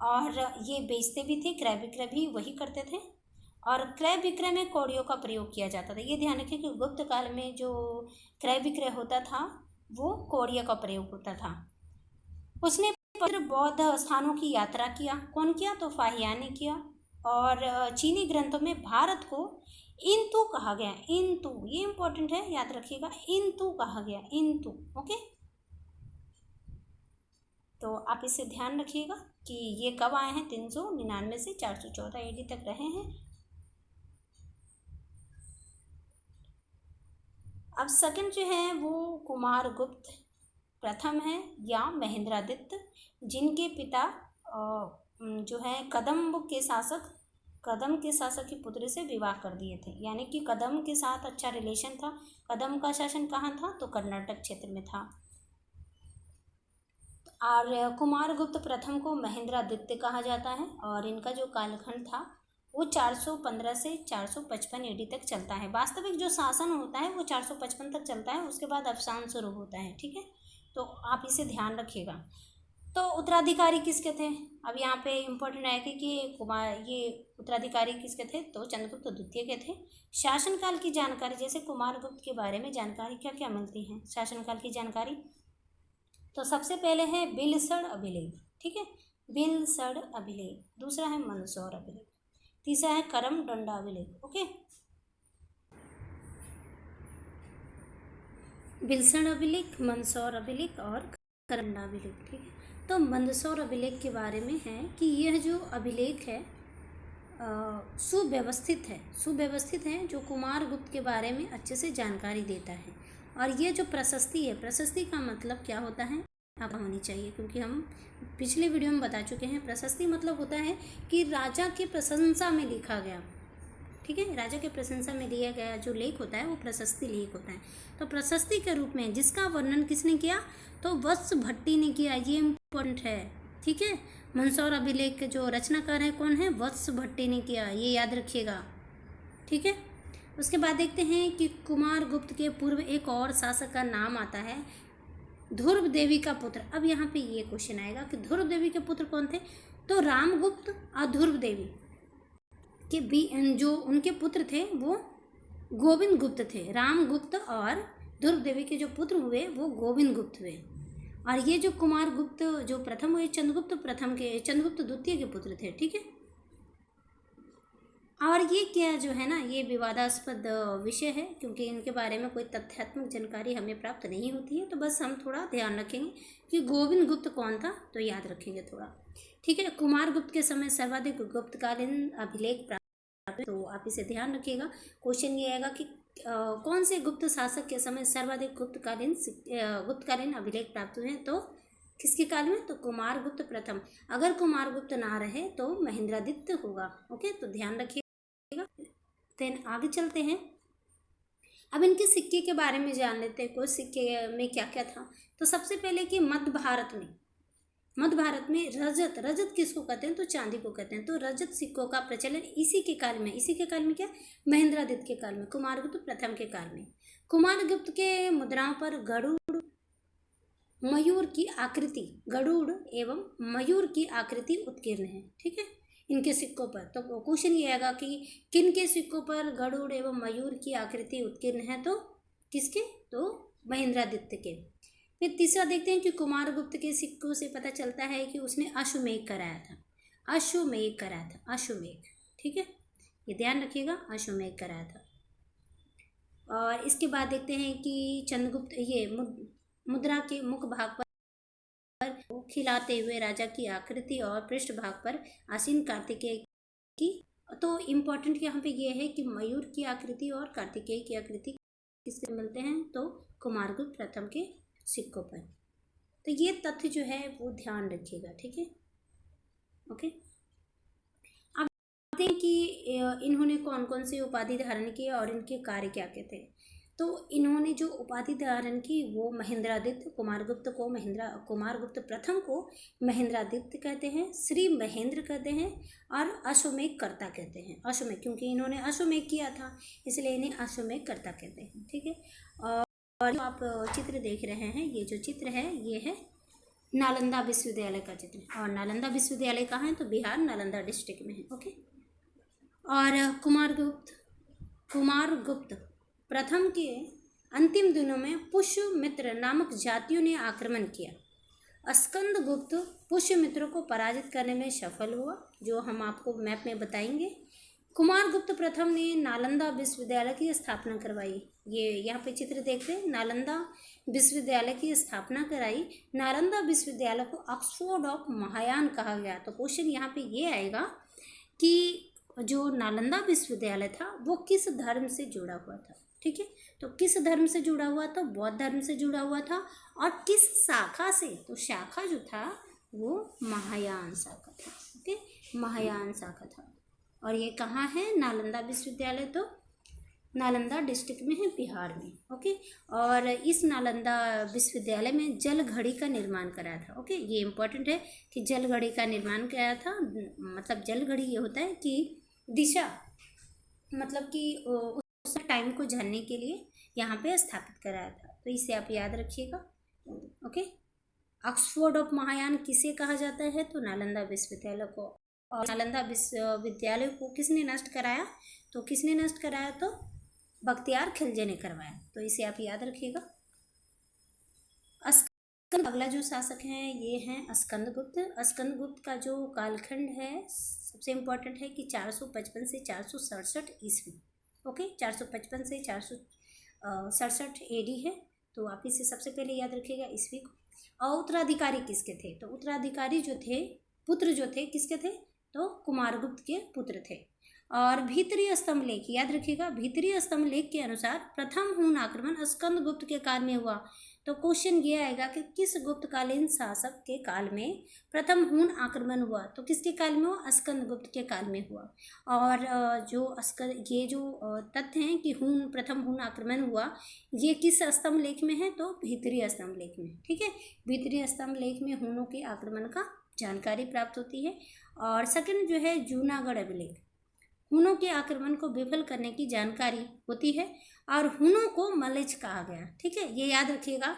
और ये बेचते भी थे, क्रय विक्रय भी वही करते थे। और क्रय विक्रय में कौड़ियों का प्रयोग किया जाता था। ये ध्यान रखिए कि गुप्त काल में जो क्रय विक्रय होता था वो कौड़ियों का प्रयोग होता था। उसने पवित्र बौद्ध स्थानों की यात्रा किया। कौन किया? तो फाहियान ने किया। और चीनी ग्रंथों में भारत को इंतु कहा गया। इंतु, ये इंपॉर्टेंट है, याद रखिएगा, इंतु कहा गया, इंतु। ओके, तो आप इसे ध्यान रखिएगा कि ये कब आए हैं। 399 से 414 AD तक रहे हैं। अब सेकंड जो है वो कुमारगुप्त प्रथम है या महेंद्रादित्य, जिनके पिता जो है कदम के शासक की पुत्री से विवाह कर दिए थे। यानी कि कदम के साथ अच्छा रिलेशन था। कदम का शासन कहाँ था? तो कर्नाटक क्षेत्र में था। और कुमारगुप्त प्रथम को महेंद्रादित्य कहा जाता है, और इनका जो कालखंड था वो 415 से 455 AD तक चलता है। वास्तविक जो शासन होता है वो 455 तक चलता है, उसके बाद अवसान शुरू होता है। ठीक है, तो आप इसे ध्यान रखिएगा। तो उत्तराधिकारी किसके थे? अब यहाँ पे इम्पोर्टेंट है कि ये उत्तराधिकारी किसके थे? तो चंद्रगुप्त द्वितीय के थे। शासनकाल की जानकारी, जैसे कुमारगुप्त के बारे में जानकारी क्या क्या मिलती है शासनकाल की जानकारी, तो सबसे पहले है बिलसड़ अभिलेख। ठीक है, बिलसड़ अभिलेख। दूसरा है मंदसौर अभिलेख। तीसरा है करम डंडा अभिलेख। ओके, बिलसड़ अभिलेख, मंदसौर अभिलेख और करंडा अभिलेख। ठीक है, तो मंदसौर अभिलेख के बारे में है कि यह जो अभिलेख है सुव्यवस्थित है, जो कुमारगुप्त के बारे में अच्छे से जानकारी देता है। और ये जो प्रशस्ति है, प्रशस्ति का मतलब क्या होता है आप होनी चाहिए, क्योंकि हम पिछले वीडियो में बता चुके हैं। प्रशस्ति मतलब होता है कि राजा की प्रशंसा में लिखा गया। ठीक है, राजा के प्रशंसा में दिया गया जो लेख होता है वो प्रशस्ति लेख होता है। तो प्रशस्ति के रूप में जिसका वर्णन किसने किया? तो वत्स भट्टी ने किया। ये इम्पोर्टेंट है। ठीक है, मंदसौर अभिलेख के जो रचनाकार है कौन है? वत्स भट्टी ने किया, ये याद रखिएगा। ठीक है, उसके बाद देखते हैं कि कुमारगुप्त के पूर्व एक और शासक का नाम आता है ध्रुव देवी का पुत्र। अब यहाँ पे ये क्वेश्चन आएगा कि ध्रुव देवी के पुत्र कौन थे? तो रामगुप्त और ध्रुव देवी के जो उनके पुत्र थे वो गोविंद गुप्त थे। रामगुप्त और ध्रुव देवी के जो पुत्र हुए वो गोविंद गुप्त हुए। और ये जो कुमारगुप्त जो प्रथम हुए चंद्रगुप्त द्वितीय के पुत्र थे। ठीक है, और ये क्या जो है ना, ये विवादास्पद विषय है, क्योंकि इनके बारे में कोई तथ्यात्मक जानकारी हमें प्राप्त नहीं होती है। तो बस हम थोड़ा ध्यान रखेंगे कि गोविंद गुप्त कौन था, तो याद रखेंगे थोड़ा। ठीक है, कुमारगुप्त के समय सर्वाधिक गुप्तकालीन अभिलेख प्राप्त, तो आप इसे ध्यान रखिएगा। क्वेश्चन ये आएगा कि कौन से गुप्त शासक के समय सर्वाधिक गुप्तकालीन अभिलेख प्राप्त हुए हैं? तो किसके काल में? तो कुमारगुप्त प्रथम। अगर कुमारगुप्त ना रहे तो महेंद्रादित्य होगा। ओके, तो ध्यान रखिए। देन आगे चलते हैं। अब इनके सिक्के के बारे में जान लेते हैं, कुछ सिक्के में क्या क्या था। तो सबसे पहले कि मध्य भारत में रजत किसको कहते हैं? तो चांदी को कहते हैं। तो रजत सिक्कों का प्रचलन इसी के काल में क्या? महेंद्रादित्य के काल में, कुमारगुप्त प्रथम के काल में। कुमारगुप्त के मुद्राओं पर गरुड़ एवं मयूर की आकृति उत्कीर्ण है। ठीक है, इनके सिक्कों पर। तो क्वेश्चन ये आएगा कि किन के सिक्कों पर गरुड़ एवं मयूर की आकृति उत्कीर्ण है? तो किसके? तो महेंद्रादित्य के। फिर तीसरा देखते हैं कि कुमारगुप्त के सिक्कों से पता चलता है कि उसने अश्वमेध कराया था। अश्वमेध। ठीक है, ये ध्यान रखिएगा, अश्वमेध कराया था। और इसके बाद देखते हैं कि चंद्रगुप्त ये मुद्रा के मुख भाग पर खिलाते हुए राजा की आकृति और पृष्ठ भाग पर आसीन कार्तिकेय की। तो इम्पोर्टेंट यहाँ पे ये है कि मयूर की आकृति और कार्तिकेय की आकृति किससे मिलते हैं? तो कुमारगुप्त प्रथम के सिक्कों पर। तो ये तथ्य जो है वो ध्यान रखिएगा। ठीक है, ओके। अब देखते हैं कि इन्होंने कौन कौन सी उपाधि धारण की और इनके कार्य क्या क्या थे। तो इन्होंने जो उपाधि धारण की वो महेंद्रादित्य कुमारगुप्त प्रथम को महेंद्रादित्य कहते हैं, श्री महेंद्र कहते हैं और अश्वमेघ कर्ता कहते हैं। अश्वमेघ, क्योंकि इन्होंने अश्वमेघ किया था इसलिए इन्हें अश्वमेघ कर्ता कहते हैं। ठीक है, और जो आप चित्र देख रहे हैं, ये जो चित्र है ये है नालंदा विश्वविद्यालय का चित्र, और नालंदा विश्वविद्यालय कहाँ है तो बिहार नालंदा डिस्ट्रिक्ट में है। ओके, और कुमारगुप्त प्रथम के अंतिम दिनों में पुष्यमित्र नामक जातियों ने आक्रमण किया। स्कंदगुप्त पुष्यमित्रों को पराजित करने में सफल हुआ, जो हम आपको मैप में बताएंगे। कुमारगुप्त प्रथम ने नालंदा विश्वविद्यालय की स्थापना करवाई। ये यहाँ पे चित्र देखते हैं, नालंदा विश्वविद्यालय की स्थापना कराई। नालंदा विश्वविद्यालय को ऑक्सफोर्ड ऑफ महायान कहा गया। तो क्वेश्चन यहाँ पे ये आएगा कि जो नालंदा विश्वविद्यालय था वो किस धर्म से जुड़ा हुआ था। ठीक है, तो किस धर्म से जुड़ा हुआ था, बौद्ध धर्म से जुड़ा हुआ था, और किस शाखा से, तो शाखा जो था वो महायान शाखा था। ओके, महायान शाखा था, और ये कहाँ है, नालंदा विश्वविद्यालय तो नालंदा डिस्ट्रिक्ट में है, बिहार में। ओके, और इस नालंदा विश्वविद्यालय में जल घड़ी का निर्माण कराया था। ओके, ये इम्पोर्टेंट है कि जल घड़ी का निर्माण कराया था। मतलब जल घड़ी ये होता है कि दिशा, मतलब कि उस टाइम को जानने के लिए यहाँ पे स्थापित कराया था, तो इसे आप याद रखिएगा। ओके, ऑक्सफोर्ड ऑफ महायान किसे कहा जाता है, तो नालंदा विश्वविद्यालय को। और नालंदा विश्वविद्यालय को किसने नष्ट कराया, तो किसने नष्ट कराया, तो बख्तियार खिलजी ने करवाया, तो इसे आप याद रखिएगा। अगला जो शासक हैं ये हैं स्कंदगुप्त। स्कंदगुप्त का जो कालखंड है सबसे इम्पोर्टेंट है कि 455 से 467 ईस्वी। ओके, 455 से 467 एडी है, तो आप इसे सबसे पहले याद रखिएगा ईस्वी को। और उत्तराधिकारी किसके थे, तो उत्तराधिकारी जो थे, पुत्र जो थे किसके थे, तो कुमारगुप्त के पुत्र थे। और भीतरी स्तंभ लेख याद रखिएगा, भीतरी स्तंभ लेख के अनुसार प्रथम हून आक्रमण स्कंदगुप्त के काल में हुआ। तो क्वेश्चन ये आएगा कि किस गुप्तकालीन शासक के काल में प्रथम हून आक्रमण हुआ, तो किसके काल में हुआ, स्कंदगुप्त के काल में हुआ। और ये जो तथ्य हैं कि प्रथम हून आक्रमण हुआ, ये किस स्तंभ लेख में है, तो भीतरी स्तंभ लेख में। ठीक है, भीतरी स्तंभ लेख में हूनों के आक्रमण का जानकारी प्राप्त होती है। और सेकंड जो है जूनागढ़ अभिलेख, हूनों के आक्रमण को विफल करने की जानकारी होती है, और हूनों को मलेच्छ कहा गया। ठीक है, ये याद रखिएगा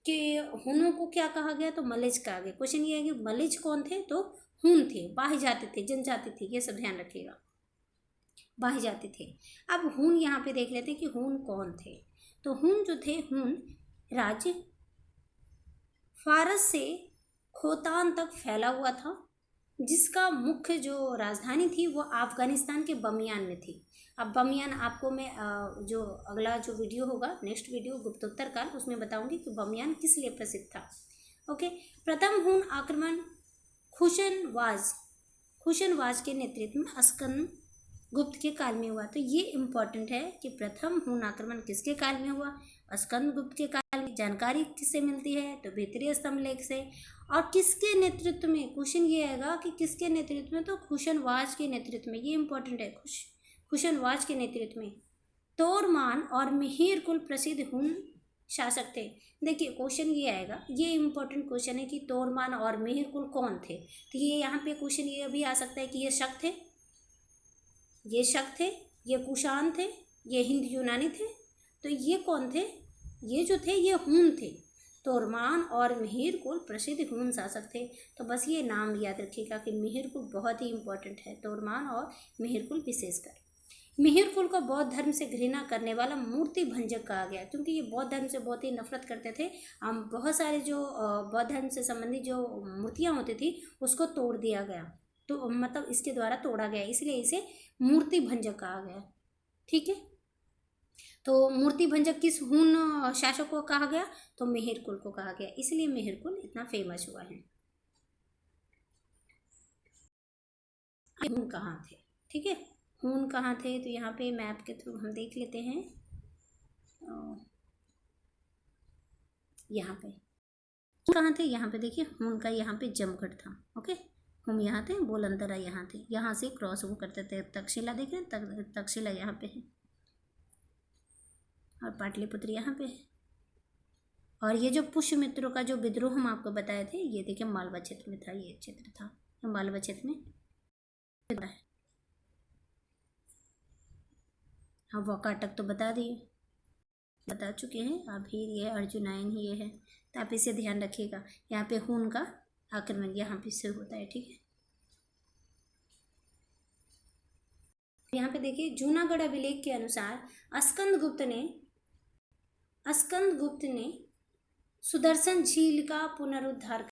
कि हूनों को क्या कहा गया, तो मलेच्छ कहा गया। क्वेश्चन ये है कि मलेच्छ कौन थे, तो हून थे, बाह्य जाति थे, जनजाति थी, ये सब ध्यान रखिएगा, बाह्य जाति थे। अब हून यहाँ पे देख लेते हैं कि हून कौन थे। तो हून जो थे, हून राज्य फारस से खोतान तक फैला हुआ था, जिसका मुख्य जो राजधानी थी वो अफगानिस्तान के बमियान में थी। अब बमियान आपको मैं जो अगला जो वीडियो होगा, नेक्स्ट वीडियो गुप्तोत्तर काल, उसमें बताऊंगी कि बमियान किस लिए प्रसिद्ध था। ओके, प्रथम हून आक्रमण खुशनवाज के नेतृत्व में स्कंदगुप्त के काल में हुआ। तो ये इम्पोर्टेंट है कि प्रथम हून आक्रमण किसके काल में हुआ, स्कंदगुप्त के काल में। जानकारी किससे मिलती है, तो भीतरी स्तंभ लेख से। और किसके नेतृत्व में, क्वेश्चन ये आएगा कि किसके नेतृत्व में, तो खुशनवाज के नेतृत्व में। ये इंपॉर्टेंट है, खुशनवाज के नेतृत्व में। तोरमान और मिहिर कुल प्रसिद्ध हून शासक थे। देखिए क्वेश्चन ये आएगा, ये इंपॉर्टेंट क्वेश्चन है कि तोरमान और मिहिर कुल कौन थे। तो ये यहाँ पे क्वेश्चन ये भी आ सकता है कि ये शक थे, ये कुषाण थे, ये हिंद यूनानी थे। तो ये कौन थे, ये जो थे ये हून थे। तोरमान और मिहिर कुल प्रसिद्ध हून शासक थे। तो बस ये नाम याद रखिएगा कि मिहिर कुल बहुत ही इंपॉर्टेंट है, तोरमान और मिहिर कुल विशेषकर। मिहिर कुल को बौद्ध धर्म से घृणा करने वाला मूर्ति भंजक कहा गया, क्योंकि ये बौद्ध धर्म से बहुत ही नफरत करते थे। हम बहुत सारे जो बौद्ध धर्म से संबंधित जो मूर्तियाँ होती थी उसको तोड़ दिया गया, तो मतलब इसके द्वारा तोड़ा गया, इसलिए इसे मूर्ति भंजक कहा गया। ठीक है, तो मूर्ति भंजक किस हून शासक को कहा गया, तो मिहिर कुल को कहा गया, इसलिए मिहिर कुल इतना फेमस हुआ है। हून कहाँ थे, ठीक है, हून कहाँ थे, तो यहाँ पे मैप के थ्रू हम देख लेते हैं। यहाँ पे कहाँ थे, यहाँ पे देखिए हून का यहाँ पे जमगढ़ था। ओके, हम यहाँ थे, बोलंतरा यहाँ थे, यहाँ से क्रॉस वो करते थे तक्षशिला, देखें तक्षशिला यहाँ पे है। और पाटलिपुत्र यहाँ पे है। और ये जो पुष्यमित्रों का जो विद्रोह हम आपको बताए थे, ये देखिए मालवा क्षेत्र में था, ये क्षेत्र था मालवा क्षेत्र में। हाँ, वाकाटक तो बता चुके हैं आप ही, ये अर्जुनायन ही ये है, तो आप इसे ध्यान रखिएगा। यहाँ पे हून का आक्रमण यहाँ पे से होता है, ठीक है। यहाँ पे देखिए जूनागढ़ अभिलेख के अनुसार स्कंदगुप्त ने सुदर्शन झील का पुनरुद्धार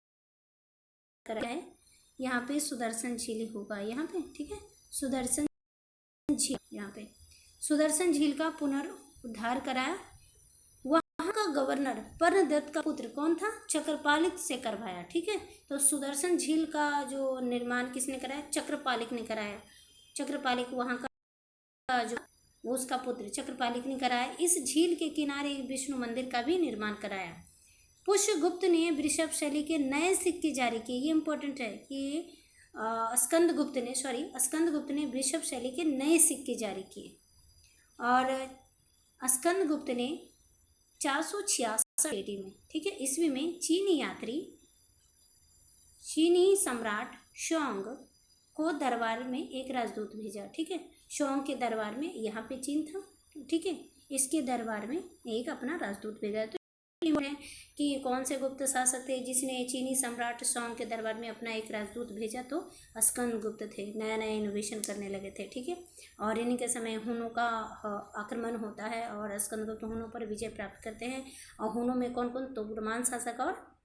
करा है। यहाँ पे सुदर्शन झील होगा यहाँ पे, ठीक है। सुदर्शन झील, यहाँ पे सुदर्शन झील का पुनरुद्धार कराया। वहाँ का गवर्नर पर्णदत्त का पुत्र कौन था? चक्रपालिक से करवाया, ठीक है। तो सुदर्शन झील का जो निर्माण किसने कराया? चक्रपालिक ने कराया। चक्रपालिक वहाँ का जो उसका पुत्र चक्रपालिक ने कराया। इस झील के किनारे एक विष्णु मंदिर का भी निर्माण कराया। पुष्यगुप्त ने वृषभ शैली के नए सिक्के जारी किए। ये इंपॉर्टेंट है कि स्कंदगुप्त ने वृषभ शैली के नए सिक्के जारी किए। और स्कंदगुप्त ने 466 AD में, ठीक है, ईस्वी में चीनी सम्राट शोंग को दरबार में एक राजदूत भेजा, ठीक है। शोंग के दरबार में, यहाँ पे चीन था, ठीक है, इसके दरबार में एक अपना राजदूत भेजा। तो है कि कौन से गुप्त शासक थे जिसने चीनी सम्राट शोंग के दरबार में अपना एक राजदूत भेजा? तो स्कंदगुप्त थे। नया नया इनोवेशन करने लगे थे, ठीक है। और इन्हीं के समय हुनों का आक्रमण होता है और स्कंदगुप्त हुनों पर विजय प्राप्त करते हैं। और हुनों में कौन कौन? तोगुरमान शासक और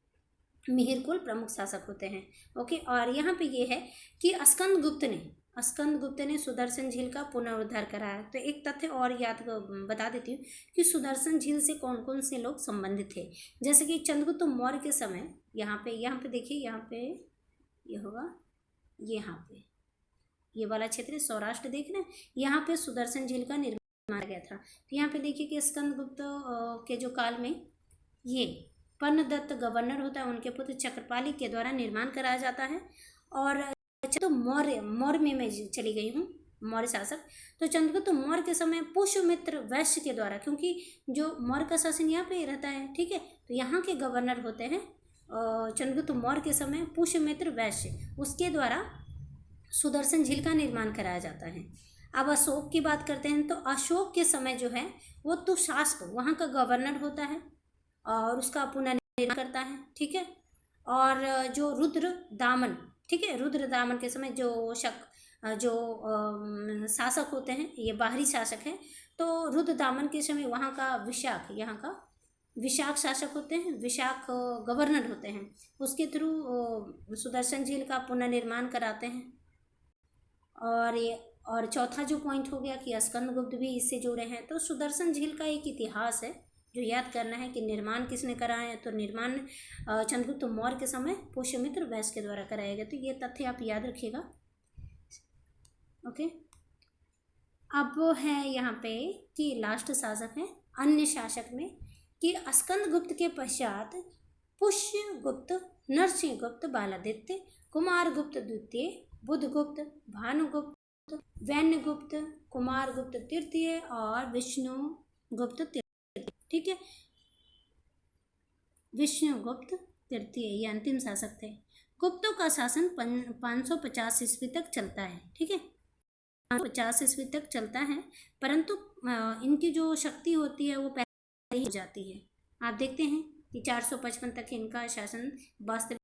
मिहिरकुल प्रमुख शासक होते हैं, ओके। और यहाँ पे ये है कि स्कंदगुप्त ने सुदर्शन झील का पुनरुद्धार कराया। तो एक तथ्य और याद बता देती हूँ कि सुदर्शन झील से कौन कौन से लोग संबंधित थे। जैसे कि चंद्रगुप्त मौर्य के समय यहाँ पे देखिए, यहाँ पे ये होगा, यहाँ पे ये वाला क्षेत्र सौराष्ट्र देख रहे हैं, यहाँ पे सुदर्शन झील का निर्माण किया था। तो यहाँ पे देखिए कि स्कंदगुप्त के जो काल में ये पर्णदत्त गवर्नर होता है, उनके पुत्र चक्रपालिक के द्वारा निर्माण कराया जाता है। और तो मौर्य में मैं चली गई हूँ, मौर्य शासक। तो चंद्रगुप्त मौर्य के समय पुष्यमित्र वैश्य के द्वारा, क्योंकि जो मौर्य का शासन यहाँ पे रहता है, ठीक है, तो यहाँ के गवर्नर होते हैं चंद्रगुप्त मौर्य के समय पुष्यमित्र वैश्य, उसके द्वारा सुदर्शन झील का निर्माण कराया जाता है। अब अशोक की बात करते हैं, तो अशोक के समय जो है वो तुशास्प वहाँ का गवर्नर होता है और उसका पुनर्निर्माण करता है, ठीक है। और जो रुद्रदामन, ठीक है, रुद्रदामन के समय जो शासक होते हैं, ये बाहरी शासक हैं। तो रुद्रदामन के समय वहाँ का यहाँ का विशाख शासक होते हैं, विशाख गवर्नर होते हैं, उसके थ्रू सुदर्शन झील का पुनर्निर्माण कराते हैं। और चौथा जो पॉइंट हो गया कि स्कंदगुप्त भी इससे जुड़े हैं। तो सुदर्शन झील का एक इतिहास है जो याद करना है कि निर्माण किसने कराया है। तो निर्माण चंद्रगुप्त मौर्य के समय पुष्यमित्र वैश्य के द्वारा कराया गया। तो ये तथ्य आप याद रखिएगा, ओके। अब है यहाँ पे कि लास्ट शासक है अन्य शासक में कि स्कंदगुप्त के पश्चात पुष्यगुप्त, नरसिंहगुप्त, बालादित्य, कुमारगुप्त द्वितीय, बुधगुप्त, भानुगुप्त, वैन्यगुप्त, कुमारगुप्त तृतीय और विष्णुगुप्त तृतीय, ठीक है। विष्णुगुप्त तृतीय ये अंतिम शासक थे। गुप्तों का शासन 550 ईस्वी तक चलता है, ठीक है, 550 ईस्वी तक चलता है, परंतु इनकी जो शक्ति होती है वो पहले ही हो जाती है। आप देखते हैं कि 455 तक इनका शासन वास्तविक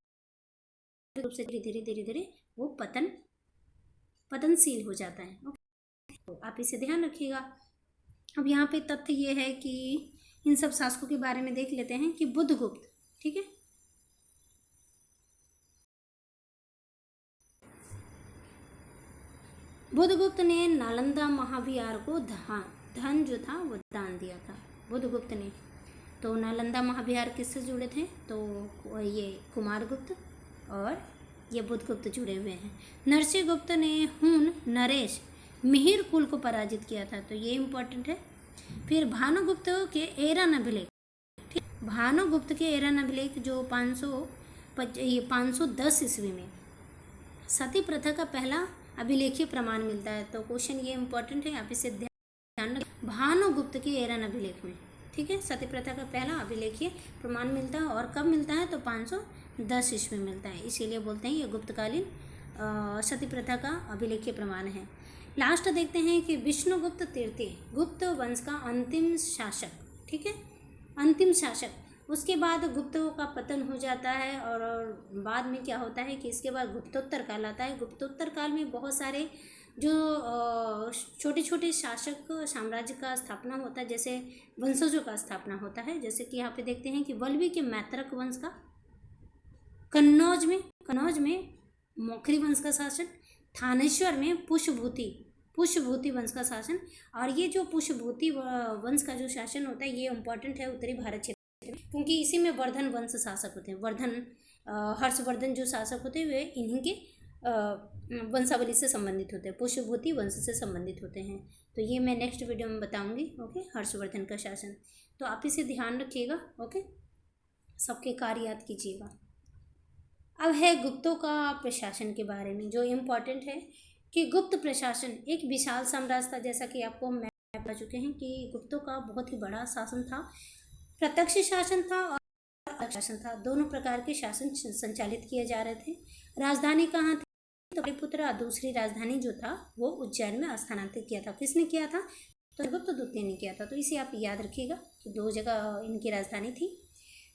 रूप से धीरे धीरे वो पतनशील हो जाता है, तो आप इसे ध्यान रखिएगा। अब यहाँ पे तथ्य ये है कि इन सब शासकों के बारे में देख लेते हैं कि बुधगुप्त, ठीक है, बुधगुप्त ने नालंदा महाविहार को धन जो था वो दान दिया था बुधगुप्त ने। तो नालंदा महाविहार किससे जुड़े थे? तो ये कुमारगुप्त और ये बुधगुप्त जुड़े हुए हैं। नरसिंहगुप्त ने हून, नरेश, मिहिर कुल को पराजित किया था, तो ये इम्पोर्टेंट है। फिर भानुगुप्त के एरन अभिलेख, ठीक, भानुगुप्त के एरन अभिलेख जो 510 ईस्वी में सती प्रथा का पहला अभिलेखीय प्रमाण मिलता है। तो क्वेश्चन ये इम्पोर्टेंट है, आप इसे ध्यान रखें भानुगुप्त के एरन अभिलेख में, ठीक है, सती प्रथा का पहला अभिलेखीय प्रमाण मिलता है। और कब मिलता है? तो 510 ईस्वी में मिलता है, इसीलिए बोलते हैं ये गुप्तकालीन सती प्रथा का अभिलेखीय प्रमाण है। लास्ट देखते हैं कि विष्णुगुप्त तृतीय गुप्त वंश का अंतिम शासक, ठीक है, अंतिम शासक। उसके बाद गुप्तों का पतन हो जाता है और बाद में क्या होता है कि इसके बाद गुप्तोत्तर काल आता है। गुप्तोत्तर काल में बहुत सारे जो छोटे छोटे शासक साम्राज्य का स्थापना होता है, जैसे वंशजों का स्थापना होता है। जैसे कि यहाँ पे देखते हैं कि वल्लभी के मैत्रक वंश का, कन्नौज में मौखरी वंश का शासन, थानेश्वर में पुष्यभूति वंश का शासन। और ये जो पुष्यभूति वंश का जो शासन होता है ये इम्पोर्टेंट है उत्तरी भारत क्षेत्र में, क्योंकि इसी में वर्धन वंश शासक होते हैं। हर्षवर्धन जो शासक होते हैं वे इन्हीं के वंशावली से संबंधित होते हैं, पुष्यभूति वंश से संबंधित होते हैं। तो ये मैं नेक्स्ट वीडियो में बताऊंगी। ओके, हर्षवर्धन का शासन, तो आप इसे ध्यान रखिएगा। ओके, सबके कार्य याद कीजिएगा। अब है गुप्तों का प्रशासन के बारे में, जो इम्पोर्टेंट है कि गुप्त प्रशासन एक विशाल साम्राज्य था। जैसा कि आपको मैं बता चुके हैं कि गुप्तों का बहुत ही बड़ा शासन था, प्रत्यक्ष शासन था और शासन था, दोनों प्रकार के शासन संचालित किए जा रहे थे। राजधानी कहाँ थी? तो पाटलिपुत्र और दूसरी राजधानी जो था वो उज्जैन में स्थानांतरित किया था। किसने किया था? तो गुप्त द्वितीय ने किया था। तो इसे आप याद रखिएगा कि 2 जगह इनकी राजधानी थी।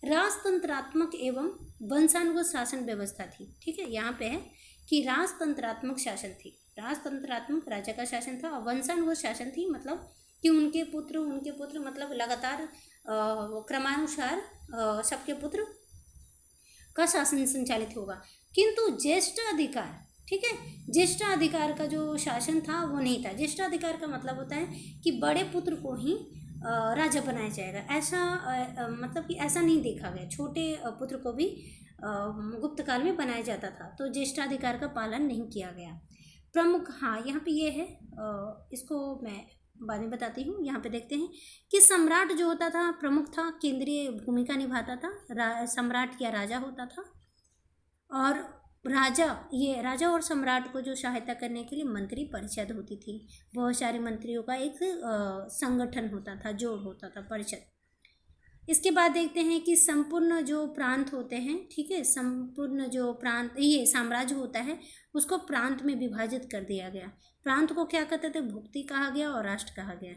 राजतंत्रात्मक एवं वंशानुगत शासन व्यवस्था थी, ठीक है, यहाँ पे है कि राजतंत्रात्मक शासन थी। राजतंत्रात्मक राजा का शासन था और वंशानुगत शासन थी, मतलब कि उनके पुत्र मतलब लगातार क्रमानुसार सबके पुत्र का शासन संचालित होगा। किंतु ज्येष्ठ अधिकार, ठीक है, ज्येष्ठ अधिकार का जो शासन था वो नहीं था। ज्येष्ठ अधिकार का मतलब होता है कि बड़े पुत्र को ही राजा बनाया जाएगा, ऐसा मतलब कि ऐसा नहीं देखा गया। छोटे पुत्र को भी गुप्त काल में बनाया जाता था, तो ज्येष्ठाधिकार का पालन नहीं किया गया। प्रमुख, हाँ यहाँ पे ये है, इसको मैं बाद में बताती हूँ। यहाँ पे देखते हैं कि सम्राट जो होता था प्रमुख था, केंद्रीय भूमिका निभाता था। सम्राट या राजा होता था, और राजा और सम्राट को जो सहायता करने के लिए मंत्री परिषद होती थी। बहुत सारे मंत्रियों का एक संगठन होता था, जोड़ होता था, परिषद। इसके बाद देखते हैं कि संपूर्ण जो प्रांत होते हैं, ठीक है, संपूर्ण जो प्रांत ये साम्राज्य होता है उसको प्रांत में विभाजित कर दिया गया। प्रांत को क्या कहते थे? भुक्ति कहा गया और राष्ट्र कहा गया,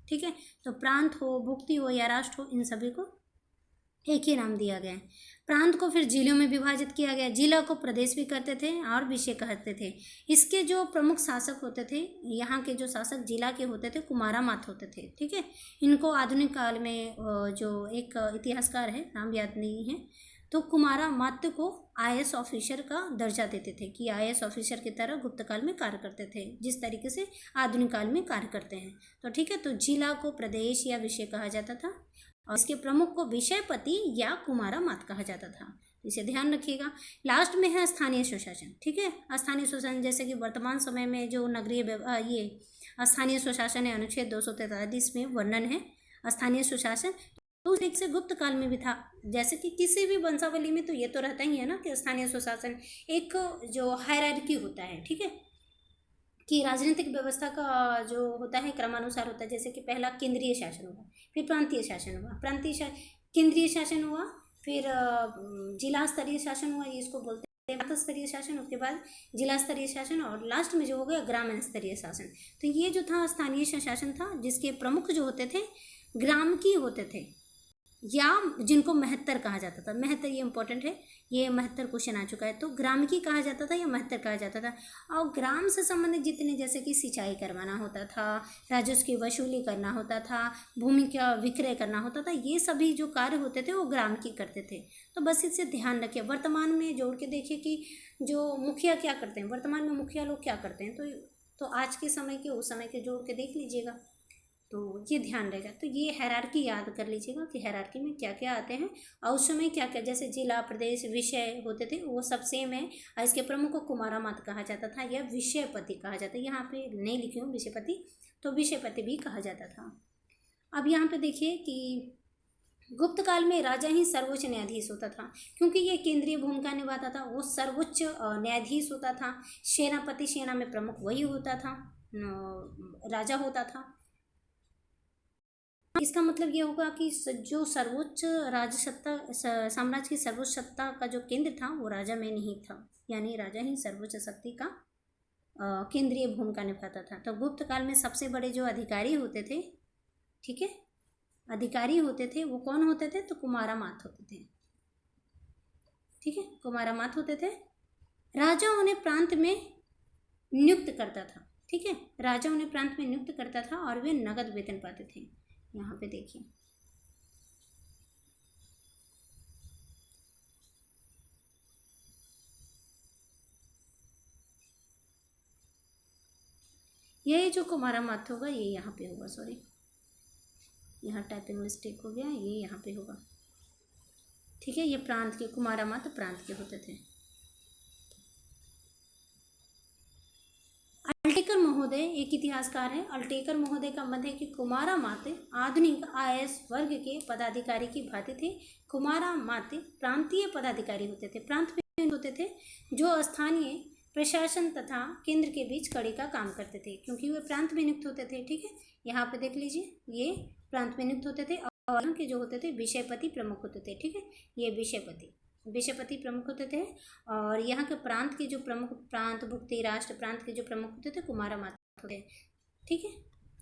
ठीक है। तो प्रांत हो, भुक्ति हो या राष्ट्र हो, इन सभी को एक ही नाम दिया गया है। प्रांत को फिर जिलों में विभाजित किया गया। जिला को प्रदेश भी कहते थे और विषय कहते थे। इसके जो प्रमुख शासक होते थे, यहाँ के जो शासक जिला के होते थे कुमारा मात होते थे, ठीक है। इनको आधुनिक काल में जो एक इतिहासकार है, नाम याद नहीं है, तो कुमारा मात्य को IAS ऑफिसर का दर्जा देते थे कि IAS ऑफिसर की तरह गुप्त काल में कार्य करते थे, जिस तरीके से आधुनिक काल में कार्य करते हैं। तो ठीक है, तो जिला को प्रदेश या विषय कहा जाता था और इसके प्रमुख को विषयपति या कुमारा मात कहा जाता था। इसे ध्यान रखिएगा। लास्ट में है स्थानीय स्वशासन, ठीक है। स्थानीय स्वशासन जैसे कि वर्तमान समय में जो नगरीय ये स्थानीय स्वशासन है, अनुच्छेद 243 में वर्णन है स्थानीय स्वशासन। तो एक से गुप्त काल में भी था, जैसे कि किसी भी वंशावली में तो ये तो रहता ही है ना कि स्थानीय स्वशासन एक जो हायरार्की होता है, ठीक है, कि राजनीतिक व्यवस्था का जो होता है क्रमानुसार होता है। जैसे कि पहला केंद्रीय शासन हुआ, फिर प्रांतीय शासन हुआ, केंद्रीय शासन हुआ, फिर जिला स्तरीय शासन हुआ, ये इसको बोलते हैं प्रांत स्तरीय शासन, उसके बाद जिला स्तरीय शासन और लास्ट में जो हो गया ग्रामीण स्तरीय शासन। तो ये जो था स्थानीय शासन था, जिसके प्रमुख जो होते थे ग्राम की होते थे या जिनको महत्तर कहा जाता था। महत्तर, ये इंपॉर्टेंट है, ये महत्तर क्वेश्चन आ चुका है। तो ग्राम की कहा जाता था या महत्तर कहा जाता था। और ग्राम से संबंधित जितने, जैसे कि सिंचाई करवाना होता था, राजस्व की वसूली करना होता था, भूमि का विक्रय करना होता था, ये सभी जो कार्य होते थे वो ग्राम की करते थे। तो बस इससे ध्यान रखिए। वर्तमान में जोड़ के देखिए कि जो मुखिया क्या करते हैं, वर्तमान में मुखिया लोग क्या करते हैं, तो आज के समय के उस समय के जोड़ के देख लीजिएगा, तो ये ध्यान रहेगा। तो ये हायरार्की याद कर लीजिएगा कि हायरार्की में क्या क्या आते हैं और उस समय क्या क्या, जैसे जिला, प्रदेश, विषय होते थे वो सब सेम है। और इसके प्रमुख को कुमारा मात कहा जाता था या विषयपति कहा जाता है। यहाँ पे नहीं लिखी हूँ विषयपति, तो विषयपति भी कहा जाता था। अब यहाँ पे देखिए कि गुप्त काल में राजा ही सर्वोच्च न्यायाधीश होता था, क्योंकि ये केंद्रीय भूमिका निभाता था, वो सर्वोच्च न्यायाधीश होता था। सेनापति, सेना में प्रमुख वही होता था, राजा होता था। इसका मतलब ये होगा कि जो सर्वोच्च राजसत्ता साम्राज्य की सर्वोच्च सत्ता का जो केंद्र था वो राजा में नहीं था, यानी राजा ही सर्वोच्च शक्ति का केंद्रीय भूमिका निभाता था। तो गुप्त काल में सबसे बड़े जो अधिकारी होते थे, ठीक है, अधिकारी होते थे, वो कौन होते थे? तो कुमारामात होते थे, ठीक है, कुमारामात होते थे। राजा उन्हें प्रांत में नियुक्त करता था, ठीक है, राजा उन्हें प्रांत में नियुक्त करता था और वे नगद वेतन पाते थे। यहाँ पे देखिए, ये जो कुमारामात होगा ये यहाँ पे होगा, सॉरी यहाँ टाइपिंग मिस्टेक हो गया, ये यहाँ पे होगा, ठीक है। ये प्रांत के कुमारामात प्रांत के होते थे। अल्टेकर महोदय एक इतिहासकार है। अल्टेकर महोदय का मत है कि कुमारामात आधुनिक आईएएस वर्ग के पदाधिकारी की भांति थे। कुमारामात प्रांतीय पदाधिकारी होते थे, प्रांत में होते थे, जो स्थानीय प्रशासन तथा केंद्र के बीच कड़ी का काम करते थे, क्योंकि वे प्रांत में नियुक्त होते थे, ठीक है। यहाँ पे देख लीजिए, ये प्रांत में नियुक्त होते थे और यहाँ के जो होते थे विषयपति प्रमुख होते थे, ठीक है, ये विषयपति प्रमुख होते थे। और यहाँ के प्रांत के जो प्रमुख, प्रांत भुक्ति राष्ट्र प्रांत के जो प्रमुख होते थे कुमारामात होते, ठीक है।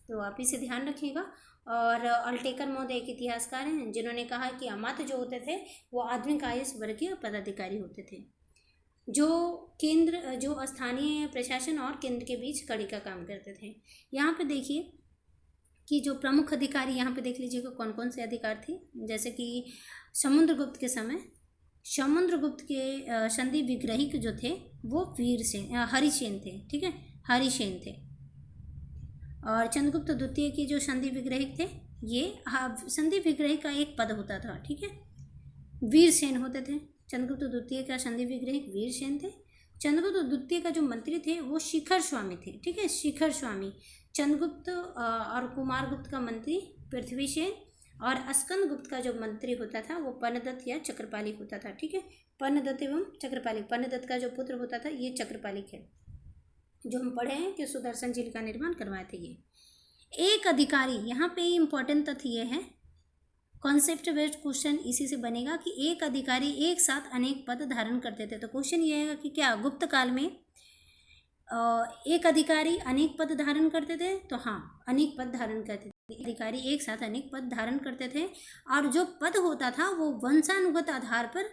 तो आप इसे ध्यान रखिएगा। और अल्टेकर महोदय एक इतिहासकार हैं जिन्होंने कहा कि अमात्य जो होते थे वो आधुनिक आईएएस वर्गीय पदाधिकारी होते थे, जो स्थानीय प्रशासन और केंद्र के बीच कड़ी का काम करते थे। यहाँ पे देखिए कि जो प्रमुख अधिकारी, यहाँ पे देख लीजिएगा कौन कौन से अधिकार थे। जैसे कि समुद्रगुप्त के समय समुद्रगुप्त के संधि विग्रहिक जो थे वो हरिसेन थे, ठीक है, हरिसेन थे। और चंद्रगुप्त द्वितीय के जो संधि विग्रहिक थे, ये संधि विग्रहिक का एक पद होता था, ठीक है, वीरसेन होते थे। चंद्रगुप्त द्वितीय का संधि विग्रहिक वीरसेन थे। चंद्रगुप्त द्वितीय का जो मंत्री थे वो शिखर स्वामी थे, ठीक है, शिखर स्वामी। चंद्रगुप्त और कुमारगुप्त का मंत्री पृथ्वीसेन, और अस्कंदगुप्त का जो मंत्री होता था वो पन्नदत्त या चक्रपालिक होता था, ठीक है, पन्नदत्त एवं चक्रपालिक। पन्नदत्त का जो पुत्र होता था ये चक्रपालिक है, जो हम पढ़े हैं कि सुदर्शन झील का निर्माण करवाए थे ये। एक अधिकारी, यहाँ पे इंपॉर्टेंट तथ्य ये है, कॉन्सेप्ट बेस्ड क्वेश्चन इसी से बनेगा कि एक अधिकारी एक साथ अनेक पद धारण करते थे। तो क्वेश्चन ये है कि क्या गुप्त काल में एक अधिकारी अनेक पद धारण करते थे? तो हाँ, अनेक पद धारण करते थे, अधिकारी एक साथ अनेक पद धारण करते थे। और जो पद होता था वो वंशानुगत आधार पर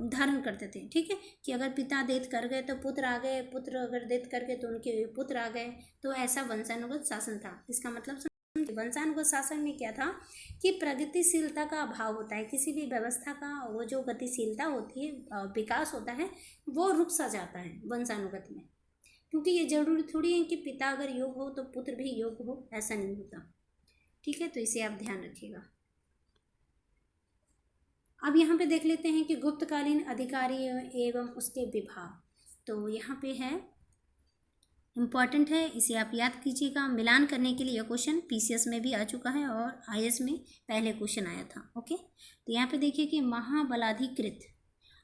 धारण करते थे, ठीक है, कि अगर पिता डेथ कर गए तो पुत्र आ गए, पुत्र अगर डेथ कर गए तो उनके पुत्र आ गए, तो ऐसा वंशानुगत शासन था। इसका मतलब वंशानुगत शासन में क्या था कि प्रगतिशीलता का अभाव होता है, किसी भी व्यवस्था का वो जो गतिशीलता होती है, विकास होता है, वो रुक सा जाता है वंशानुगत में, क्योंकि ये जरूरी थोड़ी है कि पिता अगर योग हो तो पुत्र भी योग हो, ऐसा नहीं होता, ठीक है। तो इसे आप ध्यान रखिएगा। अब यहाँ पे देख लेते हैं कि गुप्तकालीन अधिकारी एवं उसके विभाग। तो यहाँ पे है, इम्पॉर्टेंट है, इसे आप याद कीजिएगा। मिलान करने के लिए यह क्वेश्चन पीसीएस में भी आ चुका है और आईएएस में पहले क्वेश्चन आया था, ओके। तो यहाँ पे देखिए कि महाबलाधिकृत,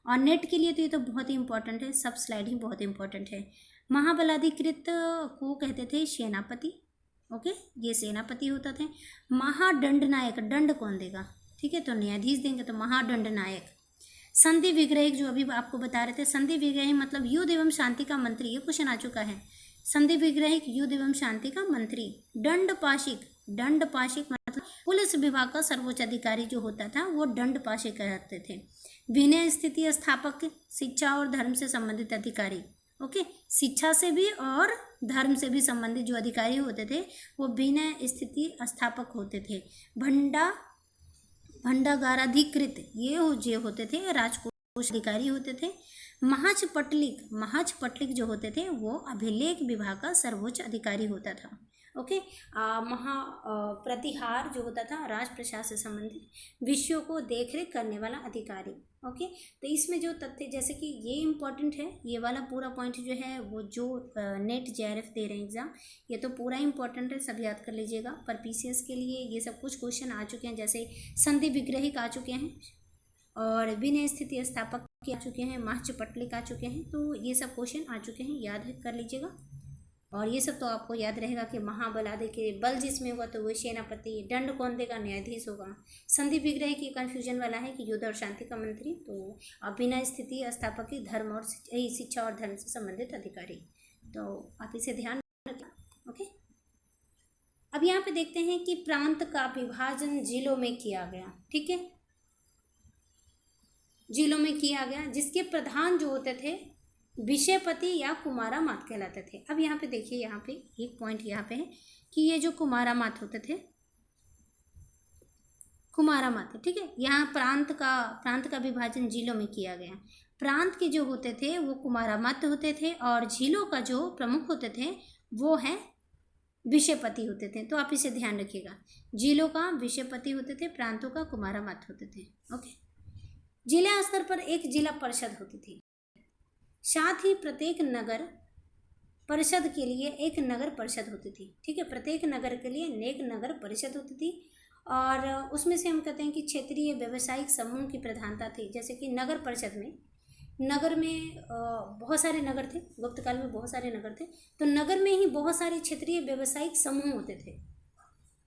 और नेट के लिए तो ये तो बहुत ही इंपॉर्टेंट है, सब स्लाइड ही बहुत इंपॉर्टेंट है। महाबलाधिकृत को कहते थे सेनापति, ओके, ये सेनापति होता थे। महादंड नायक, दंड कौन देगा, ठीक है, तो न्यायाधीश देंगे, तो महादंड नायक। संधि विग्रहिक, जो अभी आपको बता रहे थे, संधि विग्रहिक मतलब युद्ध एवं शांति का मंत्री, ये क्वेश्चन आ चुका है। संधि विग्रहिक युद्ध एवं शांति का मंत्री। दंडपाशिक, दंडपाशिक मतलब पुलिस विभाग का सर्वोच्च अधिकारी जो होता था वो दंडपाशिक कहते थे। विनय स्थिति स्थापक, शिक्षा और धर्म से संबंधित अधिकारी, ओके, शिक्षा से भी और धर्म से भी संबंधित जो अधिकारी होते थे वो विनय स्थिति स्थापक होते थे। भंडागाराधिकृत, ये जो होते थे राजकोष अधिकारी होते थे। महज पटलिक जो होते थे वो अभिलेख विभाग का सर्वोच्च अधिकारी होता था, ओके। प्रतिहार जो होता था राज प्रशासन से संबंधित विषयों को देखरेख करने वाला अधिकारी, ओके। तो इसमें जो तथ्य, जैसे कि ये इम्पॉर्टेंट है, ये वाला पूरा पॉइंट जो है वो जो नेट जेआरएफ दे रहे हैं एग्जाम, ये तो पूरा इंपॉर्टेंट है, सब याद कर लीजिएगा। पर पीसीएस के लिए ये सब कुछ क्वेश्चन आ चुके हैं, जैसे संधि विग्रहिक आ चुके हैं और विनय स्थिति स्थापक आ चुके हैं, महज पटलिक आ चुके हैं, तो ये सब क्वेश्चन आ चुके हैं, याद कर लीजिएगा। और ये सब तो आपको याद रहेगा कि महाबल आदि के बल जिसमें होगा तो वो सेनापति, दंड कौन देगा, न्यायाधीश होगा। संधि विग्रह की कन्फ्यूजन वाला है कि युद्ध और शांति का मंत्री, तो अभिनय स्थिति स्थापकी, धर्म और शिक्षा और धर्म से संबंधित अधिकारी, तो आप इसे ध्यान रखें। ओके, अब यहाँ पे देखते हैं कि प्रांत का विभाजन जिलों में किया गया। ठीक है, जिलों में किया गया, जिसके प्रधान जो होते थे विषयपति या कुमारामात कहलाते थे। अब यहाँ पे देखिए, यहाँ पे एक पॉइंट यहाँ पे है कि ये जो कुमारामात होते थे, कुमारामात, ठीक है, यहाँ प्रांत का विभाजन जिलों में किया गया। प्रांत के जो होते थे वो कुमारामात होते थे और जिलों का जो प्रमुख होते थे वो है विषयपति होते थे। तो आप इसे ध्यान रखिएगा, जिलों का विषयपति होते थे, प्रांतों का कुमारामात होते थे। ओके, जिला स्तर पर एक जिला परिषद होती थी, साथ ही प्रत्येक नगर परिषद के लिए एक नगर परिषद होती थी। ठीक है, प्रत्येक नगर के लिए एक नगर परिषद होती थी और उसमें से हम कहते हैं कि क्षेत्रीय व्यावसायिक समूह की प्रधानता थी। जैसे कि नगर परिषद में, नगर में बहुत सारे नगर थे, गुप्त काल में बहुत सारे नगर थे, तो नगर में ही बहुत सारे क्षेत्रीय व्यावसायिक समूह होते थे,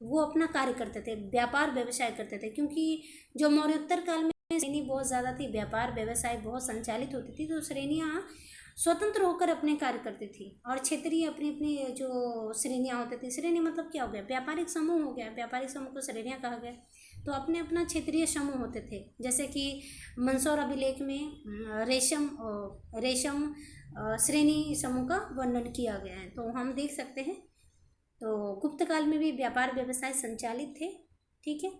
वो अपना कार्य करते थे, व्यापार व्यवसाय करते थे। क्योंकि जो मौर्योत्तर काल में श्रेणी बहुत ज़्यादा थी, व्यापार व्यवसाय बहुत संचालित होती थी, तो श्रेणियाँ स्वतंत्र होकर अपने कार्य करती थी और क्षेत्रीय अपनी अपनी जो श्रेणियाँ होती थी, श्रेणी मतलब क्या हो गया, व्यापारिक समूह हो गया, व्यापारिक समूह को श्रेणियाँ कहा गया, तो अपने अपना क्षेत्रीय समूह होते थे। जैसे कि मंदसौर अभिलेख में रेशम श्रेणी समूह का वर्णन किया गया है, तो हम देख सकते हैं। तो गुप्त काल में भी व्यापार व्यवसाय संचालित थे। ठीक है,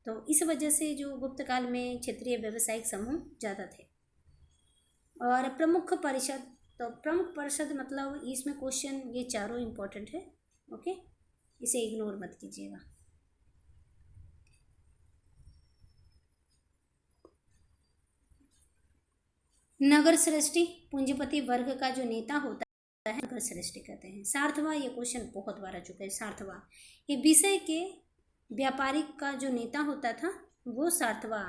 तो इस वजह से जो गुप्त काल में क्षेत्रीय व्यावसायिक समूह ज़्यादा थे। और प्रमुख परिषद, तो प्रमुख परिषद मतलब इसमें क्वेश्चन ये चारों इम्पोर्टेंट है। ओके, इसे इग्नोर मत कीजिएगा। नगर श्रेष्ठी पूंजीपति वर्ग का जो नेता होता है नगर श्रेष्ठी कहते हैं। सार्थवा, ये क्वेश्चन बहुत बार आ चुका है। सार्थवा ये विषय के व्यापारिक का जो नेता होता था वो सार्थवा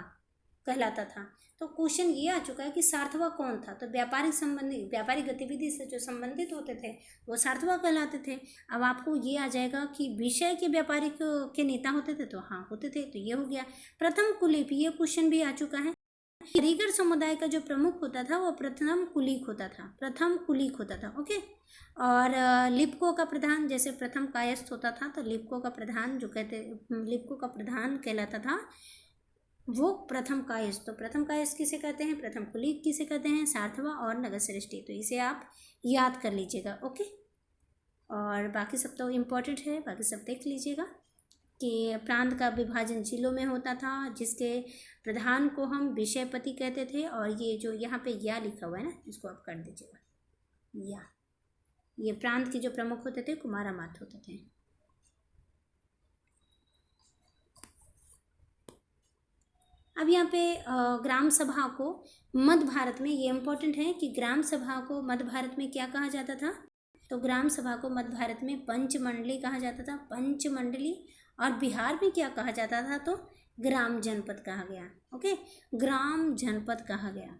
कहलाता था। तो क्वेश्चन ये आ चुका है कि सार्थवा कौन था, तो व्यापारिक गतिविधि से जो संबंधित होते थे वो सार्थवा कहलाते थे। अब आपको ये आ जाएगा कि विषय के व्यापारिक के नेता होते थे, तो हाँ होते थे, तो ये हो गया। प्रथम कुलीप, ये क्वेश्चन भी आ चुका है। कारीगर समुदाय का जो प्रमुख होता था वो प्रथम कुलीक होता था। ओके, और लिप्को का प्रधान, जैसे प्रथम कायस्थ होता था तो लिप्को का प्रधान लिप्को का प्रधान कहलाता था वो प्रथम कायस्थ। तो प्रथम कायस्थ किसे कहते हैं, प्रथम कुलीक किसे कहते हैं, सार्थवा और नगर श्रेष्ठी। तो इसे आप याद कर लीजिएगा। ओके, और बाकी सब तो इम्पोर्टेंट है, बाकी सब देख लीजिएगा कि प्रांत का विभाजन जिलों में होता था, जिसके प्रधान को हम विषयपति कहते थे। और ये जो यहाँ पे या लिखा हुआ है ना, इसको आप कर दीजिएगा, या ये प्रांत के जो प्रमुख होते थे कुमारामात होते थे। अब यहाँ पे ग्राम सभा को मध्य भारत में, ये इम्पोर्टेंट है कि ग्राम सभा को मध्य भारत में क्या कहा जाता था, तो ग्राम सभा को मध्य भारत में पंचमंडली कहा जाता था, पंचमंडली। और बिहार में क्या कहा जाता था, तो ग्राम जनपद कहा गया। ओके, ग्राम जनपद कहा गया।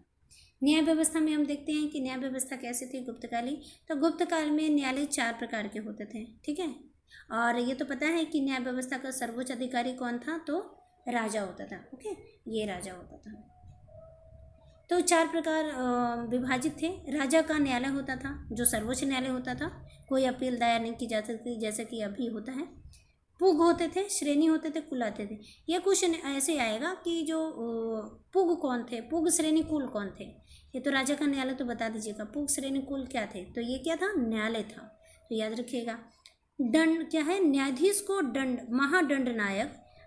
न्याय व्यवस्था में हम देखते हैं कि न्याय व्यवस्था कैसे थी गुप्तकाली, तो गुप्त काल में न्यायालय 4 प्रकार के होते थे। ठीक है, और ये तो पता है कि न्याय व्यवस्था का सर्वोच्च अधिकारी कौन था, तो राजा होता था। ओके, ये राजा होता था। तो 4 प्रकार विभाजित थे। राजा का न्यायालय होता था जो सर्वोच्च न्यायालय होता था, कोई अपील दायर नहीं की जा सकती जैसे कि अभी होता है। पुग होते थे, श्रेणी होते थे, कुल आते थे। यह क्वेश्चन ऐसे आएगा कि जो पुग कौन थे, पुग श्रेणी कुल कौन थे। ये तो राजा का न्यायालय तो बता दीजिएगा, पुग श्रेणी कुल क्या थे, तो ये क्या था, न्यायालय था, तो याद रखिएगा। दंड क्या है, न्यायाधीश को महादंड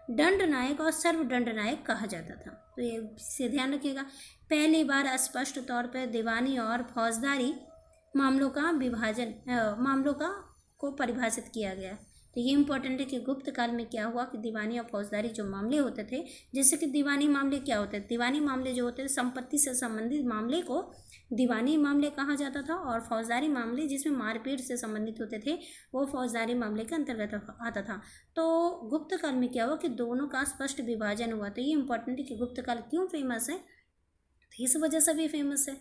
नायक और सर्वदंड नायक कहा जाता था, तो ये से ध्यान रखिएगा। पहली बार स्पष्ट तौर पर दीवानी और फौजदारी मामलों को परिभाषित किया गया। तो ये इंपॉर्टेंट है कि गुप्त काल में क्या हुआ कि दीवानी और फौजदारी जो मामले होते थे, जैसे कि दीवानी मामले क्या होते हैं, दीवानी मामले जो होते हैं संपत्ति से संबंधित मामले को दीवानी मामले कहा जाता था, और फौजदारी मामले जिसमें मारपीट से संबंधित होते थे वो फौजदारी मामले के अंतर्गत आता था। तो गुप्त काल में क्या हुआ कि दोनों का स्पष्ट विभाजन हुआ। तो ये इंपॉर्टेंट है कि गुप्त काल क्यों फेमस है, तो इस वजह से भी फेमस है।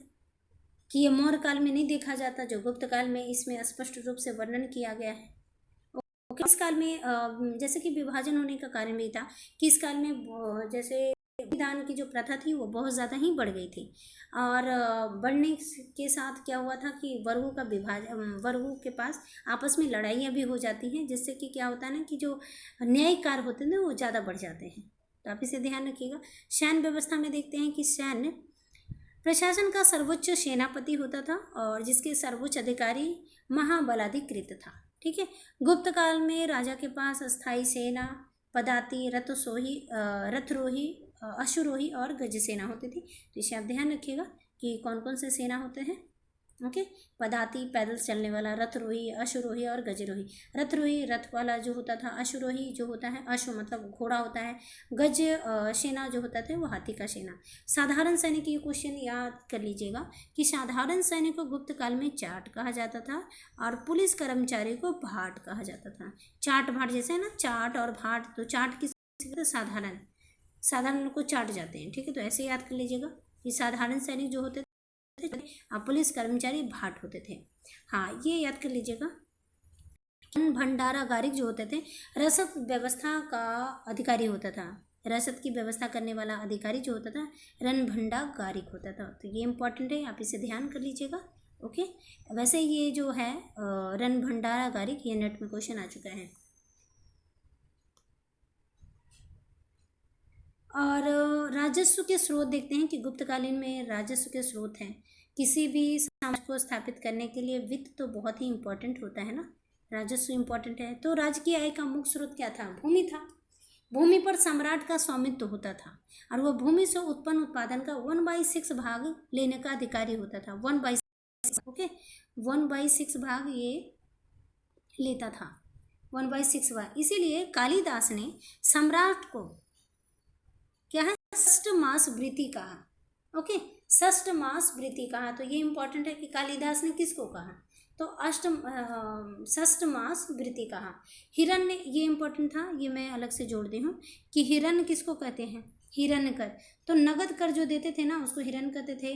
कि ये मौर्य काल में नहीं देखा जाता, जो गुप्त काल में इसमें स्पष्ट रूप से वर्णन किया गया है। इस काल में जैसे कि विभाजन होने का कारण भी था कि इस काल में जैसे दान की जो प्रथा थी वो बहुत ज़्यादा ही बढ़ गई थी, और बढ़ने के साथ क्या हुआ था कि वर्गों का विभाजन, वर्गों के पास आपस में लड़ाइयाँ भी हो जाती हैं, जिससे कि क्या होता है ना कि जो न्यायिक कार्य होते हैं वो ज़्यादा बढ़ जाते हैं। तो आप इसे ध्यान रखिएगा। सैन्य व्यवस्था में देखते हैं कि सैन्य प्रशासन का सर्वोच्च सेनापति होता था और जिसके सर्वोच्च अधिकारी महाबलाधिकृत था। ठीक है। गुप्त काल में राजा के पास अस्थायी सेना, पदाति, रथरोही, अश्वरोही और गज सेना होती थी। तो इसे आप ध्यान रखिएगा कि कौन कौन से सेना होते हैं। ओके। पदाति पैदल चलने वाला, रथरोही, अश्वरोही और गजरोही। रथरोही रथ वाला जो होता था, अश्वरोही जो होता है, अश्व मतलब घोड़ा होता है, गज सेना जो होता था वो हाथी का सेना। साधारण सैनिक, ये क्वेश्चन याद कर लीजिएगा कि साधारण सैनिक को गुप्त काल में चाट कहा जाता था और पुलिस कर्मचारी को भाट कहा जाता था। चाट भाट जैसे है ना, चाट और भाट, तो चाट किस साधारण, साधारण को चाट जाते हैं। ठीक है। तो ऐसे याद कर लीजिएगा कि साधारण सैनिक जो होते थे, पुलिस कर्मचारी भाट होते थे। हाँ, ये याद कर लीजिएगा। भंडारागारिक जो होते थे, रसद व्यवस्था का अधिकारी होता था। रसद की व्यवस्था करने वाला अधिकारी जो होता था रणभंडागारिक होता था। तो ये इंपॉर्टेंट है, आप इसे ध्यान कर लीजिएगा। ओके। वैसे ये जो है रणभंडारागारिक, ये नेट में क्वेश्चन आ चुका है। और राजस्व के स्रोत देखते हैं कि गुप्तकालीन में राजस्व के स्रोत हैं। किसी भी समाज को स्थापित करने के लिए वित्त तो बहुत ही इंपॉर्टेंट होता है ना, राजस्व इंपॉर्टेंट है। तो राज्य की आय का मुख्य स्रोत क्या था? भूमि था। भूमि पर सम्राट का स्वामित्व होता था और वह भूमि से उत्पन्न उत्पादन का 1/6 भाग लेने का अधिकारी होता था। 1/6, ओके, 1/6 भाग ये लेता था, 1/6 भाग। इसीलिए कालिदास ने सम्राट को क्या है, षष्ठ मास वृत्ति कहा। ओके, षष्ठ मास वृत्ति कहा। तो ये इंपॉर्टेंट है कि कालिदास ने किसको कहा, तो षष्ठ मास वृत्ति कहा। हिरण्य, ये इंपॉर्टेंट था, ये मैं अलग से जोड़ दी हूँ कि हिरण्य किसको कहते हैं, हिरण्य कर। तो नगद कर जो देते थे ना उसको हिरण्य कहते थे,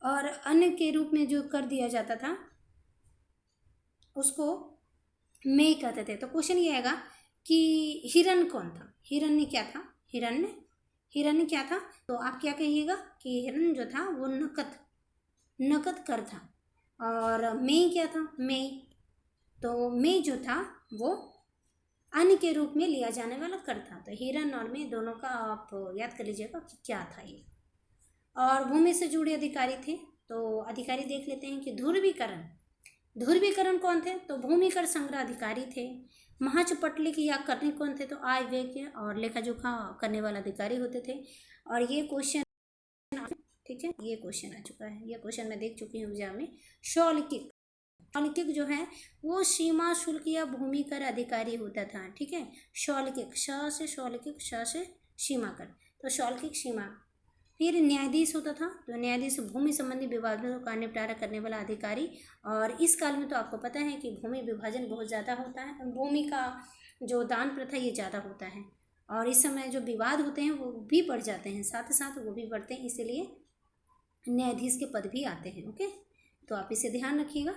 और अन्न के रूप में जो कर दिया जाता था उसको मेय कहते थे। तो क्वेश्चन ये आएगा कि हिरण्य कौन था, हिरण्य क्या था, हिरण्य क्या था? तो आप क्या कहिएगा कि हिरण्य जो था वो नकद कर था। और मेय क्या था, मेय, तो मेय जो था वो अन्न के रूप में लिया जाने वाला कर था। तो हिरण्य और मेय दोनों का आप याद कर लीजिएगा कि क्या था ये। और भूमि से जुड़े अधिकारी थे, तो अधिकारी देख लेते हैं कि ध्रुवीकरण कौन थे, तो भूमि कर संग्रह अधिकारी थे। महाचपटलिक या कर्णिक कौन थे, तो आय व्यय और लेखा जोखा करने वाला अधिकारी होते थे। और ये क्वेश्चन, ठीक है, ये क्वेश्चन आ चुका है, ये क्वेश्चन मैं देख चुकी हूँ एग्जाम में। शौल्किक जो है वो सीमा शुल्क या भूमि कर अधिकारी होता था। ठीक है, शौल्किक, श से सीमा कर, तो शौल्किक सीमा। फिर न्यायाधीश होता था, तो न्यायाधीश भूमि संबंधी विवादों का निपटारा करने वाला अधिकारी। और इस काल में तो आपको पता है कि भूमि विभाजन बहुत ज़्यादा होता है, भूमि का जो दान प्रथा ये ज़्यादा होता है, और इस समय जो विवाद होते हैं वो भी बढ़ जाते हैं, साथ ही साथ वो भी बढ़ते हैं, इसीलिए न्यायाधीश के पद भी आते हैं। ओके, तो आप इसे ध्यान रखिएगा।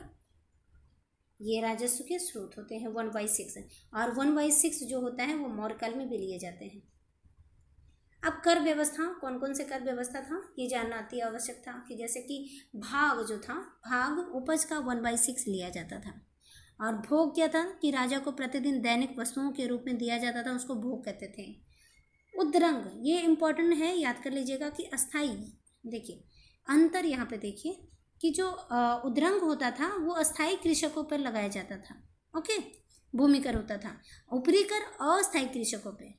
ये राजस्व के स्रोत होते हैं 1/6, और 1/6 जो होता है वो मौर्य काल में भी लिए जाते हैं। अब कर व्यवस्था, कौन कौन से कर व्यवस्था था ये जानना अति आवश्यक था, कि जैसे कि भाग जो था, भाग उपज का 1/6 लिया जाता था। और भोग क्या था कि राजा को प्रतिदिन दैनिक वस्तुओं के रूप में दिया जाता था, उसको भोग कहते थे। उद्रंग, ये इंपॉर्टेंट है, याद कर लीजिएगा कि अस्थाई, देखिए अंतर यहाँ पे देखिए कि जो उद्रंग होता था वो अस्थाई कृषकों पर लगाया जाता था। ओके, भूमि कर होता था। ऊपरी कर अस्थाई कृषकों पे,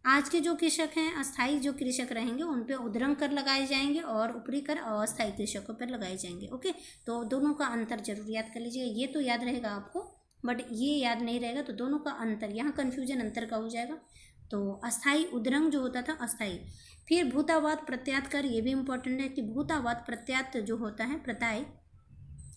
आज के जो कृषक हैं, अस्थाई जो कृषक रहेंगे उन पे उद्रंग कर लगाए जाएंगे, और ऊपरी कर अस्थाई कृषकों पर लगाए जाएंगे। ओके, तो दोनों का अंतर जरूर याद कर लीजिएगा। ये तो याद रहेगा आपको, बट ये याद नहीं रहेगा, तो दोनों का अंतर, यहाँ कन्फ्यूजन अंतर का हो जाएगा। तो अस्थाई उद्रंग जो होता था अस्थाई। फिर भूतावाद प्रत्यात कर, ये भी इंपॉर्टेंट है कि भूतावाद प्रत्यात जो होता है, प्रताय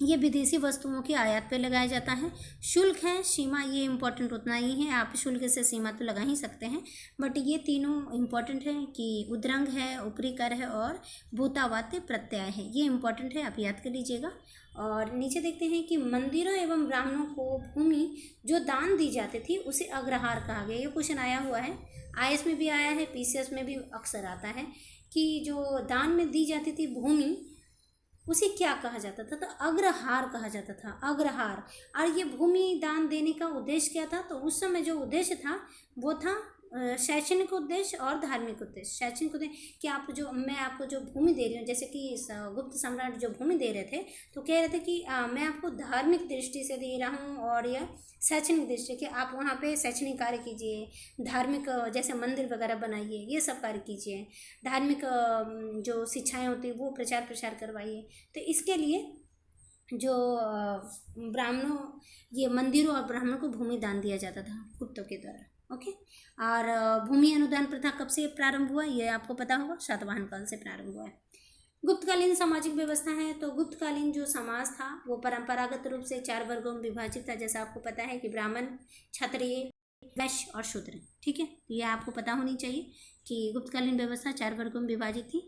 ये विदेशी वस्तुओं की आयात पे लगाया जाता है। शुल्क है, सीमा, ये इम्पोर्टेंट उतना ही है, आप शुल्क से सीमा तो लगा ही सकते हैं, बट ये तीनों इम्पोर्टेंट हैं कि उद्रंग है, ऊपरी कर है और भूतावात्य प्रत्यय है, ये इम्पोर्टेंट है, आप याद कर लीजिएगा। और नीचे देखते हैं कि मंदिरों एवं ब्राह्मणों को भूमि जो दान दी जाती थी उसे अग्रहार कहा गया। ये क्वेश्चन आया हुआ है, आईएएस में भी आया है, पीसीएस में भी अक्सर आता है कि जो दान में दी जाती थी भूमि उसे क्या कहा जाता था, तो अग्रहार कहा जाता था, अग्रहार। और ये भूमि दान देने का उद्देश्य क्या था, तो उस समय जो उद्देश्य था वो था शैक्षणिक उद्देश्य और धार्मिक उद्देश्य। शैक्षणिक उद्देश्य कि आप जो, मैं आपको जो भूमि दे रही हूँ, जैसे कि गुप्त सम्राट जो भूमि दे रहे थे तो कह रहे थे कि मैं आपको धार्मिक दृष्टि से दे रहा हूँ और यह शैक्षणिक दृष्टि कि आप वहाँ पे शैक्षणिक कार्य कीजिए, धार्मिक जैसे मंदिर वगैरह बनाइए, ये सब कार्य कीजिए, धार्मिक जो शिक्षाएँ होती हैं वो प्रचार प्रसार करवाइए। तो इसके लिए जो ब्राह्मणों, ये मंदिरों और ब्राह्मणों को भूमि दान दिया जाता था गुप्तों के द्वारा। ओके, और भूमि अनुदान प्रथा कब से प्रारंभ हुआ, ये आपको पता होगा, सातवाहन काल से प्रारंभ हुआ है। गुप्तकालीन सामाजिक व्यवस्था है, तो गुप्तकालीन जो समाज था वो परंपरागत रूप से 4 वर्गों में विभाजित था, जैसा आपको पता है कि ब्राह्मण, क्षत्रिय, वैश्य और शूद्र। ठीक है, ये आपको पता होनी चाहिए कि गुप्तकालीन व्यवस्था 4 वर्गों में विभाजित थी।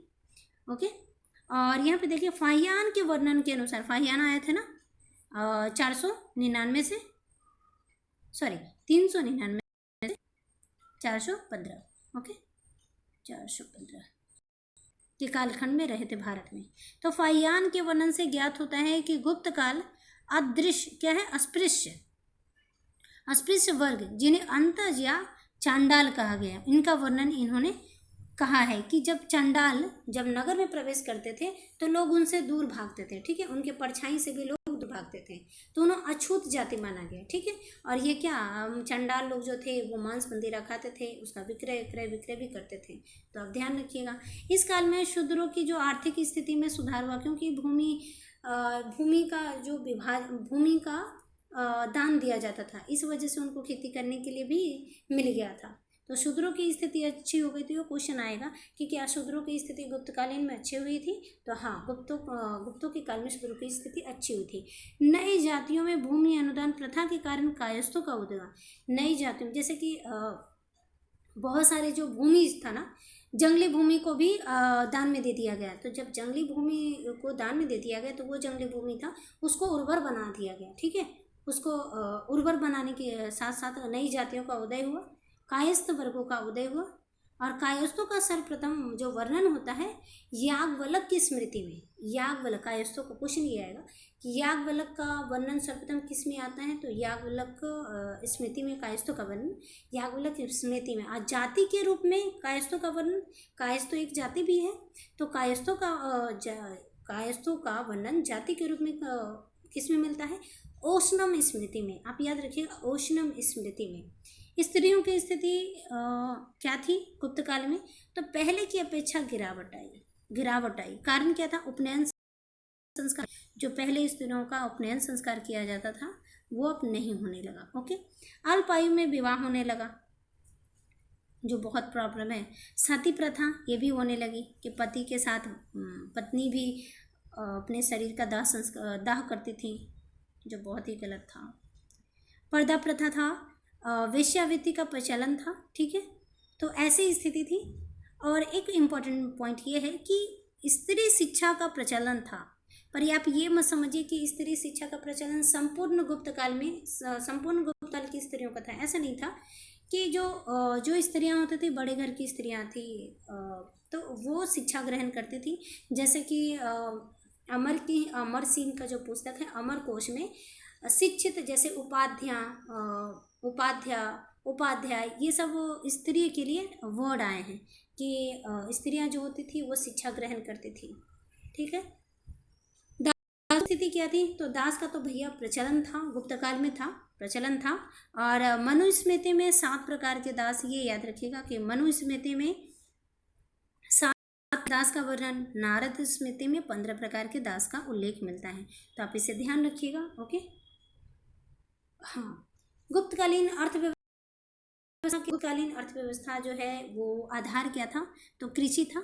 ओके, और यहाँ पे देखिए फाहियान के वर्णन के अनुसार, फाहियान आए थे ना 499 से, सॉरी 399 से 415, ओके 415 के कालखंड में रहे थे भारत में। तो फाहियान के वर्णन से ज्ञात होता है कि गुप्त काल अदृश्य क्या है, अस्पृश्य, अस्पृश्य वर्ग जिन्हें अंतज या चांडाल कहा गया, इनका वर्णन इन्होंने कहा है कि जब चांडाल जब नगर में प्रवेश करते थे तो लोग उनसे दूर भागते थे। ठीक है, उनके परछाई से भी लोग दूर भागते थे, तो उन्हें अछूत जाति माना गया। ठीक है, और ये क्या चांडाल लोग जो थे वो मांस मंदिरा खाते थे, उसका विक्रय क्रय विक्रय भी करते थे, तो आप ध्यान रखिएगा। इस काल में शूद्रों की जो आर्थिक स्थिति में सुधार हुआ, क्योंकि भूमि का जो भूमि का दान दिया जाता था, इस वजह से उनको खेती करने के लिए भी मिल गया था, तो शूद्रों की स्थिति अच्छी हो गई थी। वो क्वेश्चन आएगा कि क्या शूद्रों की स्थिति गुप्तकालीन में अच्छी हुई थी, तो हाँ, गुप्तों के काल में शूद्रों की स्थिति अच्छी हुई थी। नई जातियों में भूमि अनुदान प्रथा के कारण कायस्थों का उदय, नई जातियों जैसे कि बहुत सारे जो भूमि था ना, जंगली भूमि को भी दान में दे दिया गया। तो जब जंगली भूमि को दान में दे दिया गया तो वो जंगली भूमि था उसको उर्वर बना दिया गया। ठीक है, उसको उर्वर बनाने के साथ साथ नई जातियों का उदय हुआ, कायस्थ वर्गों का उदय हुआ। और कायस्थों का सर्वप्रथम जो वर्णन होता है याज्ञवल्क्य की स्मृति में। याज्ञवल्क्य, कायस्थों को क्वेश्चन ये आएगा कि याज्ञवल्क्य का वर्णन सर्वप्रथम किस में आता है, तो याज्ञवल्क्य स्मृति में कायस्थों का वर्णन याज्ञवल्क्य स्मृति में। आज जाति के रूप में कायस्थों का वर्णन, कायस्थ तो एक जाति भी है, तो कायस्थों का वर्णन जाति के रूप में किस में मिलता है, ओशनम स्मृति में। आप याद रखिएगा, ओशनम स्मृति में। स्त्रियों की स्थिति क्या थी गुप्त काल में, तो पहले की अपेक्षा गिरावट आई। कारण क्या था, उपनयन संस्कार, जो पहले स्त्रियों का उपनयन संस्कार किया जाता था वो अब नहीं होने लगा। ओके, अल्प आयु में विवाह होने लगा, जो बहुत प्रॉब्लम है। सती प्रथा ये भी होने लगी कि पति के साथ पत्नी भी अपने शरीर का दाह करती थी, जो बहुत ही गलत था। पर्दा प्रथा था, वेश्यावृत्ति का प्रचलन था। ठीक है, तो ऐसी स्थिति थी। और एक इम्पॉर्टेंट पॉइंट ये है कि स्त्री शिक्षा का प्रचलन था, पर आप ये मत समझिए कि स्त्री शिक्षा का प्रचलन संपूर्ण गुप्त काल की स्त्रियों का था। ऐसा नहीं था कि जो स्त्रियां होती थी, बड़े घर की स्त्रियां थी, तो वो शिक्षा ग्रहण करती थी। जैसे कि अमर सिंह का जो पुस्तक है अमरकोश में शिक्षित, जैसे उपाध्याय ये सब स्त्री के लिए वर्ड आए हैं कि स्त्रियां जो होती थी वो शिक्षा ग्रहण करती थी। ठीक है, दास स्थिति क्या थी, तो दास का तो भैया प्रचलन था, गुप्त काल में प्रचलन था। और मनुस्मृति में 7 प्रकार के दास, ये याद रखिएगा कि मनुस्मृति में 7 दास का वर्णन, नारद स्मृति में 15 प्रकार के दास का उल्लेख मिलता है, तो आप इसे ध्यान रखिएगा। ओके, हाँ, गुप्तकालीन अर्थव्यवस्था जो है वो आधार क्या था, तो कृषि था।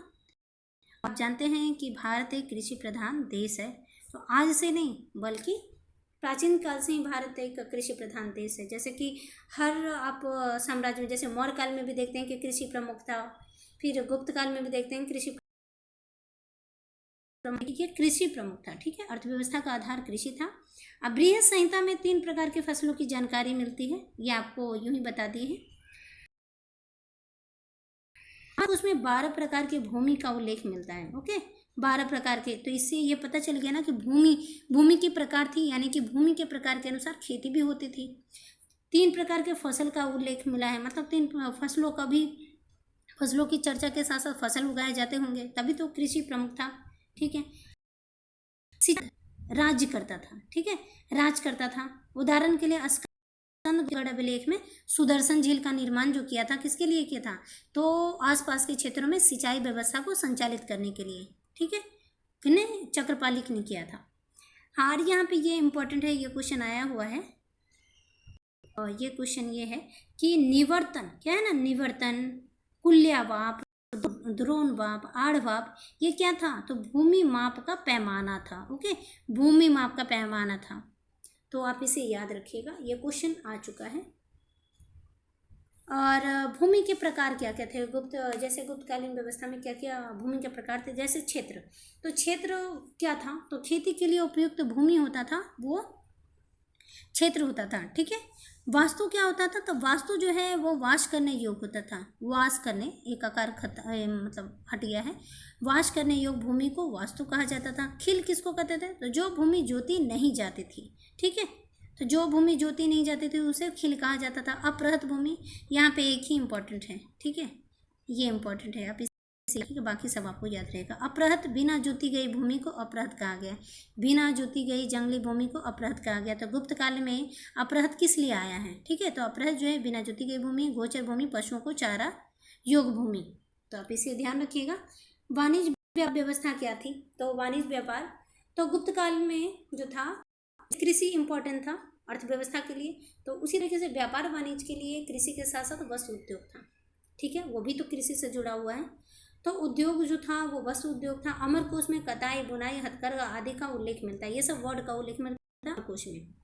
आप जानते हैं कि भारत एक कृषि प्रधान देश है, तो आज से नहीं बल्कि प्राचीन काल से ही भारत एक कृषि प्रधान देश है। जैसे कि हर आप साम्राज्य में, जैसे मौर्य काल में भी देखते हैं कि कृषि प्रमुख था, फिर गुप्त काल में भी देखते हैं कृषि प्रमुख, ये कृषि प्रमुख था। ठीक है, अर्थव्यवस्था का आधार कृषि था। अब बृहद संहिता में 3 प्रकार के फसलों की जानकारी मिलती है, ये आपको यूं ही बता दी है। उसमें 12 प्रकार के भूमि का उल्लेख मिलता है। ओके, 12 प्रकार के, तो इससे ये पता चल गया ना कि भूमि की प्रकार थी, यानी कि भूमि के प्रकार के अनुसार खेती भी होती थी। 3 प्रकार के फसल का उल्लेख मिला है, मतलब 3 फसलों का भी, फसलों की चर्चा के साथ साथ फसल उगाए जाते होंगे, तभी तो कृषि प्रमुख था। ठीक है, राज्य करता था। ठीक है, राज करता था। उदाहरण के लिए स्कंद अभिलेख में सुदर्शन झील का निर्माण जो किया था, किसके लिए किया था? तो आसपास के क्षेत्रों में सिंचाई व्यवस्था को संचालित करने के लिए। ठीक है, किन्ने? चक्रपालिक ने किया था। हाँ, और यहाँ पे ये इंपॉर्टेंट है, ये क्वेश्चन आया हुआ है, और ये क्वेश्चन ये है कि निवर्तन क्या है ना, निवर्तन, कुल्यावाप, द्रोणवाप, आढ़वाप, ये क्या था? तो भूमि माप का पैमाना था। ओके, भूमि माप का पैमाना था, तो आप इसे याद रखिएगा, ये क्वेश्चन आ चुका है। और भूमि के प्रकार क्या क्या थे? जैसे गुप्तकालीन व्यवस्था में क्या क्या भूमि के प्रकार थे? जैसे क्षेत्र, तो क्षेत्र क्या था? तो खेती के लिए उपयुक्त भूमि होता था, वो क्षेत्र होता था। ठीक है, वास्तु क्या होता था? तो वास्तु जो है वो वास करने योग्य होता था। वास करने, एक आकार मतलब हट गया है, वास करने योग्य भूमि को वास्तु कहा जाता था। खिल किसको कहते थे? तो जो भूमि जोती नहीं जाती थी। ठीक है, तो जो भूमि जोती नहीं जाती थी उसे खिल कहा जाता था। अपृहत भूमि, यहाँ पे एक ही इंपॉर्टेंट है। ठीक है, ये इंपॉर्टेंट है, आप सीखिए, बाकी सब आपको याद रहेगा। अपृहत, बिना जोती गई भूमि को अपृहत कहा गया। बिना जोती गई जंगली भूमि को अपृहत कहा गया। तो गुप्त काल में अपृहत किस लिए आया है? ठीक है, तो अपृहत जो है बिना जोती गई भूमि, गोचर भूमि, पशुओं को चारा योग भूमि, तो आप इसे ध्यान रखिएगा। वाणिज्य व्यवस्था क्या थी? तो वाणिज्य व्यापार, तो गुप्त काल में जो था कृषि इंपॉर्टेंट था अर्थव्यवस्था के लिए, तो उसी तरीके से व्यापार वाणिज्य के लिए कृषि के साथ साथ वस्त्र उद्योग था। ठीक है, वो भी तो कृषि से जुड़ा हुआ है। तो उद्योग जो था वो वस्त्र उद्योग था। अमरकोश में कताई, बुनाई, हथकरघा आदि का उल्लेख मिलता है, ये सब वर्ड का उल्लेख मिलता है अमरकोश में।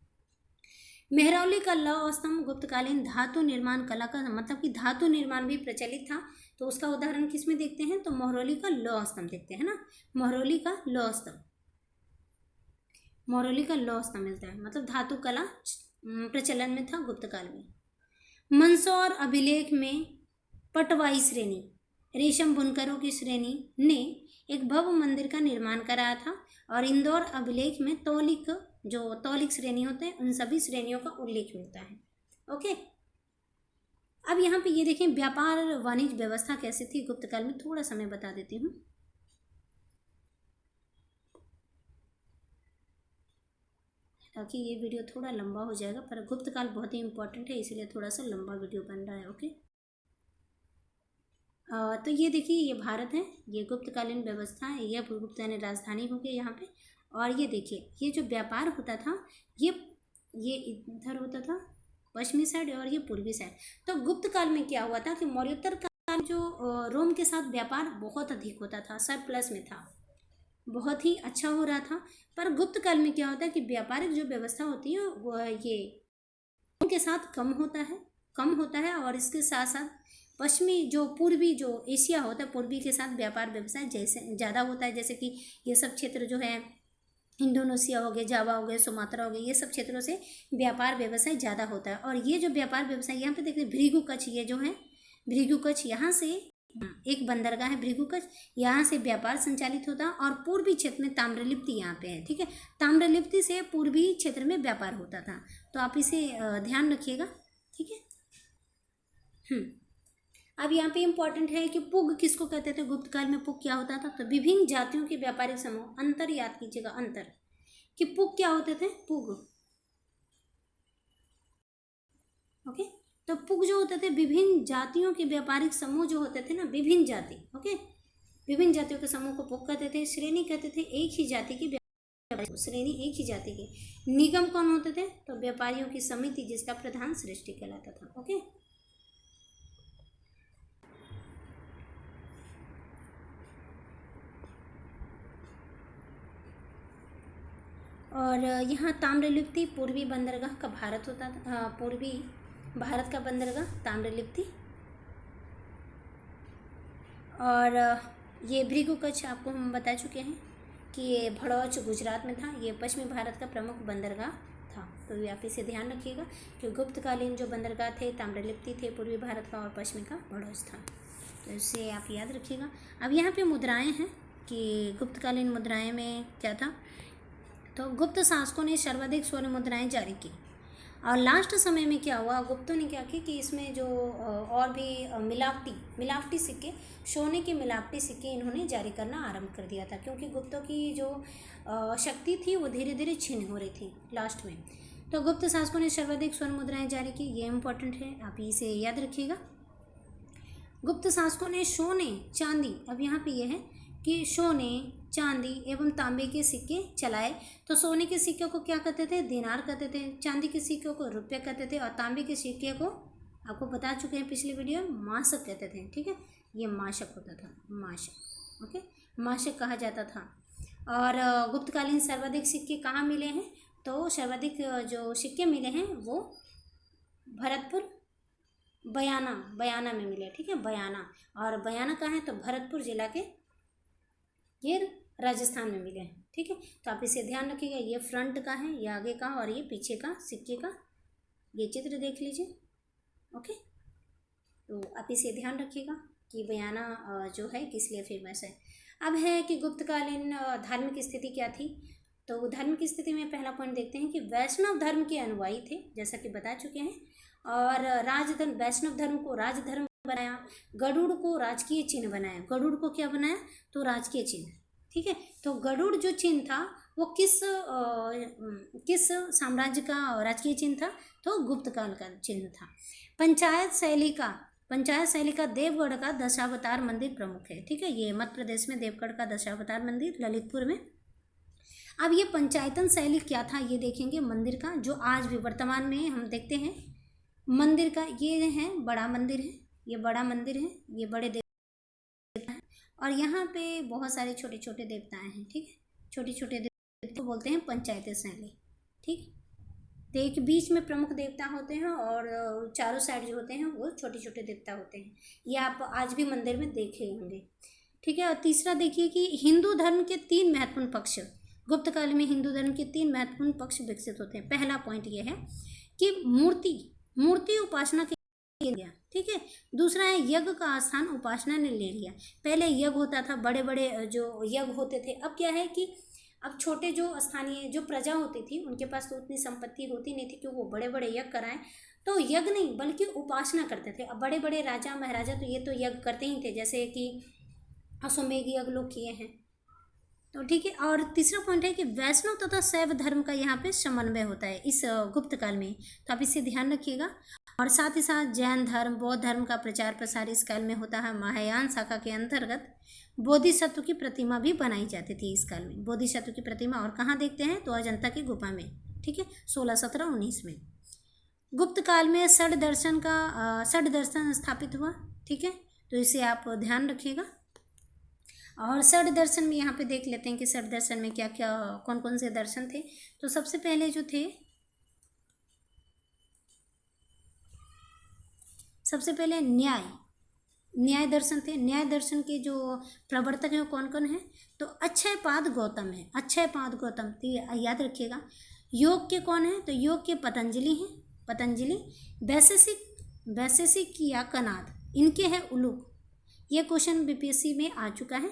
मेहरौली का लौह स्तंभ गुप्तकालीन धातु निर्माण कला का, मतलब कि धातु निर्माण भी प्रचलित था, तो उसका उदाहरण किस में देखते हैं? तो महरौली का लौह स्तंभ देखते हैं ना, महरौली का लौह स्तंभ, महरौली का लौह स्तंभ मिलता है, मतलब धातु कला प्रचलन में था गुप्त काल में। मंदसौर अभिलेख में पटवाई श्रेणी, रेशम बुनकरों की श्रेणी ने एक भव्य मंदिर का निर्माण कराया था। और इंदौर अभिलेख में तौलिक, जो तौलिक श्रेणी होते हैं, उन सभी श्रेणियों का उल्लेख मिलता है। ओके, अब यहाँ पे ये देखें व्यापार वाणिज्य व्यवस्था कैसे थी गुप्त काल में, थोड़ा सा मैं बता देती हूँ। ताकि ये वीडियो थोड़ा लंबा हो जाएगा, पर गुप्त काल बहुत ही इंपॉर्टेंट है, इसलिए थोड़ा सा लंबा वीडियो बन रहा है। ओके, तो ये देखिए, ये भारत है, ये गुप्तकालीन व्यवस्था है, यह गुप्त यानी राजधानी हो गई यहाँ पे। और ये देखिए, ये जो व्यापार होता था, ये इधर होता था पश्चिमी साइड और ये पूर्वी साइड। तो गुप्त काल में क्या हुआ था कि मौर्योत्तर काल जो रोम के साथ व्यापार बहुत अधिक होता था, सरप्लस में था, बहुत ही अच्छा हो रहा था। पर गुप्त काल में क्या होता है कि व्यापारिक जो व्यवस्था होती है वो ये उनके साथ कम होता है, और इसके साथ साथ पश्चिमी जो पूर्वी जो एशिया होता है, पूर्वी के साथ व्यापार व्यवसाय जैसे ज़्यादा होता है। जैसे कि ये सब क्षेत्र जो है, इंडोनेशिया हो गए, जावा हो गए, सुमात्रा हो गए, ये सब क्षेत्रों से व्यापार व्यवसाय ज़्यादा होता है। और ये जो व्यापार व्यवसाय यहाँ पे देखिए, भृगु कच्छ, ये जो है भृगु कच्छ, यहाँ से एक बंदरगाह है भृगु कच्छ, यहाँ से व्यापार संचालित होता है। और पूर्वी क्षेत्र में ताम्रलिप्ति यहाँ पे है। ठीक है, ताम्रलिप्ति से पूर्वी क्षेत्र में व्यापार होता था, तो आप इसे ध्यान रखिएगा। ठीक है, अब यहाँ पे इंपॉर्टेंट है कि पुग किसको कहते थे गुप्त काल में? पुग क्या होता था? तो विभिन्न जातियों के व्यापारिक समूह। अंतर याद कीजिएगा, अंतर, कि पुग क्या होते थे? पुग, ओके, तो पुग जो होते थे विभिन्न जातियों के व्यापारिक समूह जो होते थे ना, विभिन्न जाति, ओके, विभिन्न जातियों के समूह को पुग कहते थे। श्रेणी कहते थे एक ही जाति की श्रेणी, एक ही जाति की। निगम कौन होते थे? तो व्यापारियों की समिति, जिसका प्रधान श्रेष्ठी कहलाता था। ओके, और यहाँ ताम्रलिप्ति पूर्वी बंदरगाह का भारत होता था, पूर्वी भारत का बंदरगाह ताम्रलिप्ति। और ये भृगु कच्छ आपको हम बता चुके हैं कि ये भड़ौच गुजरात में था, ये पश्चिमी भारत का प्रमुख बंदरगाह था। तो ये आप इसे ध्यान रखिएगा कि गुप्तकालीन जो बंदरगाह थे ताम्रलिप्ति थे पूर्वी भारत का, और पश्चिमी का भड़ौच था। तो इसे आप याद रखिएगा। अब यहाँ पे मुद्राएं हैं कि गुप्तकालीन मुद्राएं में क्या था। तो गुप्त शासकों ने सर्वाधिक स्वर्ण मुद्राएं जारी की, और लास्ट समय में क्या हुआ, गुप्तों ने क्या की कि इसमें जो और भी मिलावटी सिक्के, सोने के मिलावटी सिक्के इन्होंने जारी करना आरंभ कर दिया था, क्योंकि गुप्तों की जो शक्ति थी वो धीरे धीरे छीन हो रही थी लास्ट में। तो गुप्त शासकों ने सर्वाधिक स्वर्ण मुद्राएं जारी की, ये इंपॉर्टेंट है, आप इसे याद रखिएगा। गुप्त शासकों ने सोने चांदी, अब यहाँ पे ये है कि सोने चांदी एवं तांबे के सिक्के चलाए। तो सोने के सिक्के को क्या कहते थे, दिनार कहते थे, चांदी के सिक्के को रुपये कहते थे, और तांबे के सिक्के को आपको बता चुके हैं पिछले वीडियो में, माशक कहते थे। ठीक है, ये माशक होता था, माशक। ओके, माशक कहा जाता था। और गुप्तकालीन सर्वाधिक सिक्के कहाँ मिले हैं, तो सर्वाधिक जो सिक्के मिले हैं वो भरतपुर बयाना में मिले। ठीक है, बयाना, और बयाना कहाँ है, तो भरतपुर जिला के, ये राजस्थान में मिले हैं। ठीक है, तो आप इसे ध्यान रखिएगा। ये फ्रंट का है, ये आगे का, और ये पीछे का सिक्के का ये चित्र देख लीजिए। ओके, तो आप इसे ध्यान रखिएगा कि बयाना जो है किस लिए फेमस है। अब है कि गुप्तकालीन धार्मिक स्थिति क्या थी। तो धार्मिक स्थिति में पहला पॉइंट देखते हैं कि वैष्णव धर्म के अनुयायी थे, जैसा कि बता चुके हैं, और राजधर्म, वैष्णव धर्म को राजधर्म बनाया, गरुड़ को राजकीय चिन्ह बनाया। गरुड़ को क्या बनाया, तो राजकीय चिन्ह। ठीक है, तो गरुड़ जो चिन्ह था वो किस साम्राज्य का राजकीय चिन्ह था, तो गुप्त काल का चिन्ह था। पंचायत शैली का देवगढ़ का दशावतार मंदिर प्रमुख है। ठीक है, ये मध्य प्रदेश में देवगढ़ का दशावतार मंदिर ललितपुर में। अब ये पंचायतन शैली क्या था ये देखेंगे मंदिर का, जो आज भी वर्तमान में हम देखते हैं मंदिर का। ये है बड़ा मंदिर है, ये बड़ा मंदिर है, ये बड़े देवता हैं, और यहाँ पे बहुत सारे छोटे छोटे देवताएं हैं। ठीक है, छोटे छोटे देवता बोलते हैं पंचायत शैली। ठीक, तो एक बीच में प्रमुख देवता होते हैं, और चारों साइड जो होते हैं वो छोटे छोटे देवता होते हैं। ये आप आज भी मंदिर में देखे होंगे। ठीक है, और तीसरा देखिए कि हिंदू धर्म के 3 महत्वपूर्ण पक्ष, गुप्त काल में हिंदू धर्म के 3 महत्वपूर्ण पक्ष विकसित होते हैं। पहला पॉइंट ये है कि मूर्ति उपासना के लिया। ठीक है, दूसरा है यज्ञ का स्थान उपासना ने ले लिया। पहले यज्ञ होता था, बड़े बड़े जो यज्ञ होते थे। अब क्या है कि अब छोटे जो स्थानीय जो प्रजा होती थी उनके पास तो उतनी संपत्ति होती नहीं थी कि वो बड़े बड़े यज्ञ कराएं, तो यज्ञ नहीं बल्कि उपासना करते थे। अब बड़े बड़े राजा महाराजा तो ये तो यज्ञ करते ही थे, जैसे कि अश्वमेध यज्ञ लोग किए हैं। तो ठीक है, और तीसरा पॉइंट है कि वैष्णव तथा शैव धर्म का यहाँ पे समन्वय होता है इस गुप्त काल में, तो आप इसे ध्यान रखिएगा। और साथ ही साथ जैन धर्म, बौद्ध धर्म का प्रचार प्रसार इस काल में होता है। महायान शाखा के अंतर्गत बोधिसत्व की प्रतिमा भी बनाई जाती थी इस काल में, बोधिसत्व की प्रतिमा। और कहाँ देखते हैं, तो अजंता की गुफा में। ठीक है, 16, 17, 19 में। गुप्त काल में षड दर्शन स्थापित हुआ। ठीक है, तो इसे आप ध्यान रखिएगा। और षड दर्शन में यहाँ पे देख लेते हैं कि षड दर्शन में क्या क्या कौन कौन से दर्शन थे। तो सबसे पहले जो थे, सबसे पहले न्याय दर्शन थे। न्याय दर्शन के जो प्रवर्तक हैं वो कौन कौन है, तो अक्षयपाद गौतम है। अक्षयपाद गौतम, तो याद रखिएगा। योग के कौन है, तो योग के पतंजलि हैं, पतंजलि। वैशेषिक या कनाद, इनके हैं उलूक। ये क्वेश्चन बीपीएससी में आ चुका है,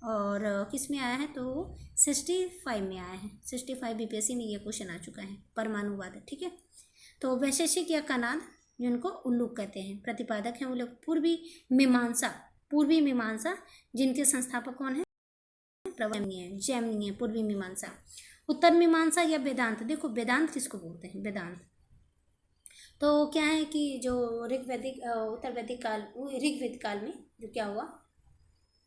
और किस में आया है, तो 65 में आया है। 65 बीपीएससी में ये क्वेश्चन आ चुका है, परमाणुवाद। ठीक है, तो वैशेषिक या कनाद जिनको उल्लूक कहते हैं, प्रतिपादक हैं वो लोग। पूर्वी मीमांसा जिनके संस्थापक कौन है, जैमिनी है पूर्वी मीमांसा। उत्तर मीमांसा या वेदांत, देखो वेदांत किसको बोलते हैं, वेदांत तो क्या है कि जो ऋग्वेद काल में जो क्या हुआ,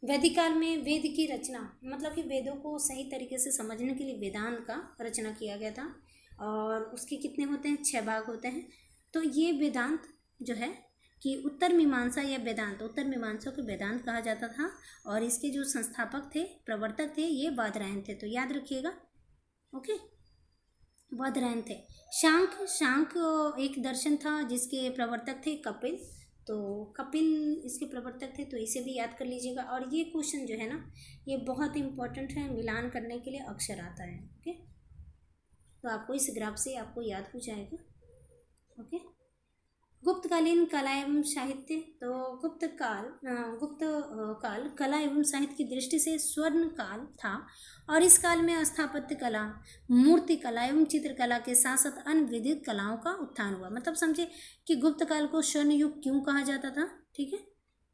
वैदिक काल में वेद की रचना, मतलब कि वेदों को सही तरीके से समझने के लिए वेदांत का रचना किया गया था। और उसके कितने होते हैं, 6 भाग होते हैं। तो ये वेदांत जो है कि उत्तर मीमांसा या वेदांत, उत्तर मीमांसा को वेदांत कहा जाता था। और इसके जो संस्थापक थे, प्रवर्तक थे, ये बादरायण थे। तो याद रखिएगा। ओके, बौद्धरायण थे। शांख एक दर्शन था जिसके प्रवर्तक थे कपिल। तो कपिल इसके प्रवर्तक थे, तो इसे भी याद कर लीजिएगा। और ये क्वेश्चन जो है ना, ये बहुत इंपॉर्टेंट है, मिलान करने के लिए अक्षर आता है। ओके, तो आपको इस ग्राफ से आपको याद हो जाएगा। ओके, गुप्तकालीन कला एवं साहित्य। तो गुप्त काल कला एवं साहित्य की दृष्टि से स्वर्ण काल था, और इस काल में स्थापत्य कला, मूर्ति कला एवं चित्रकला के साथ साथ अन्य विविध कलाओं का उत्थान हुआ। मतलब समझे कि गुप्त काल को स्वर्ण युग क्यों कहा जाता था। ठीक है,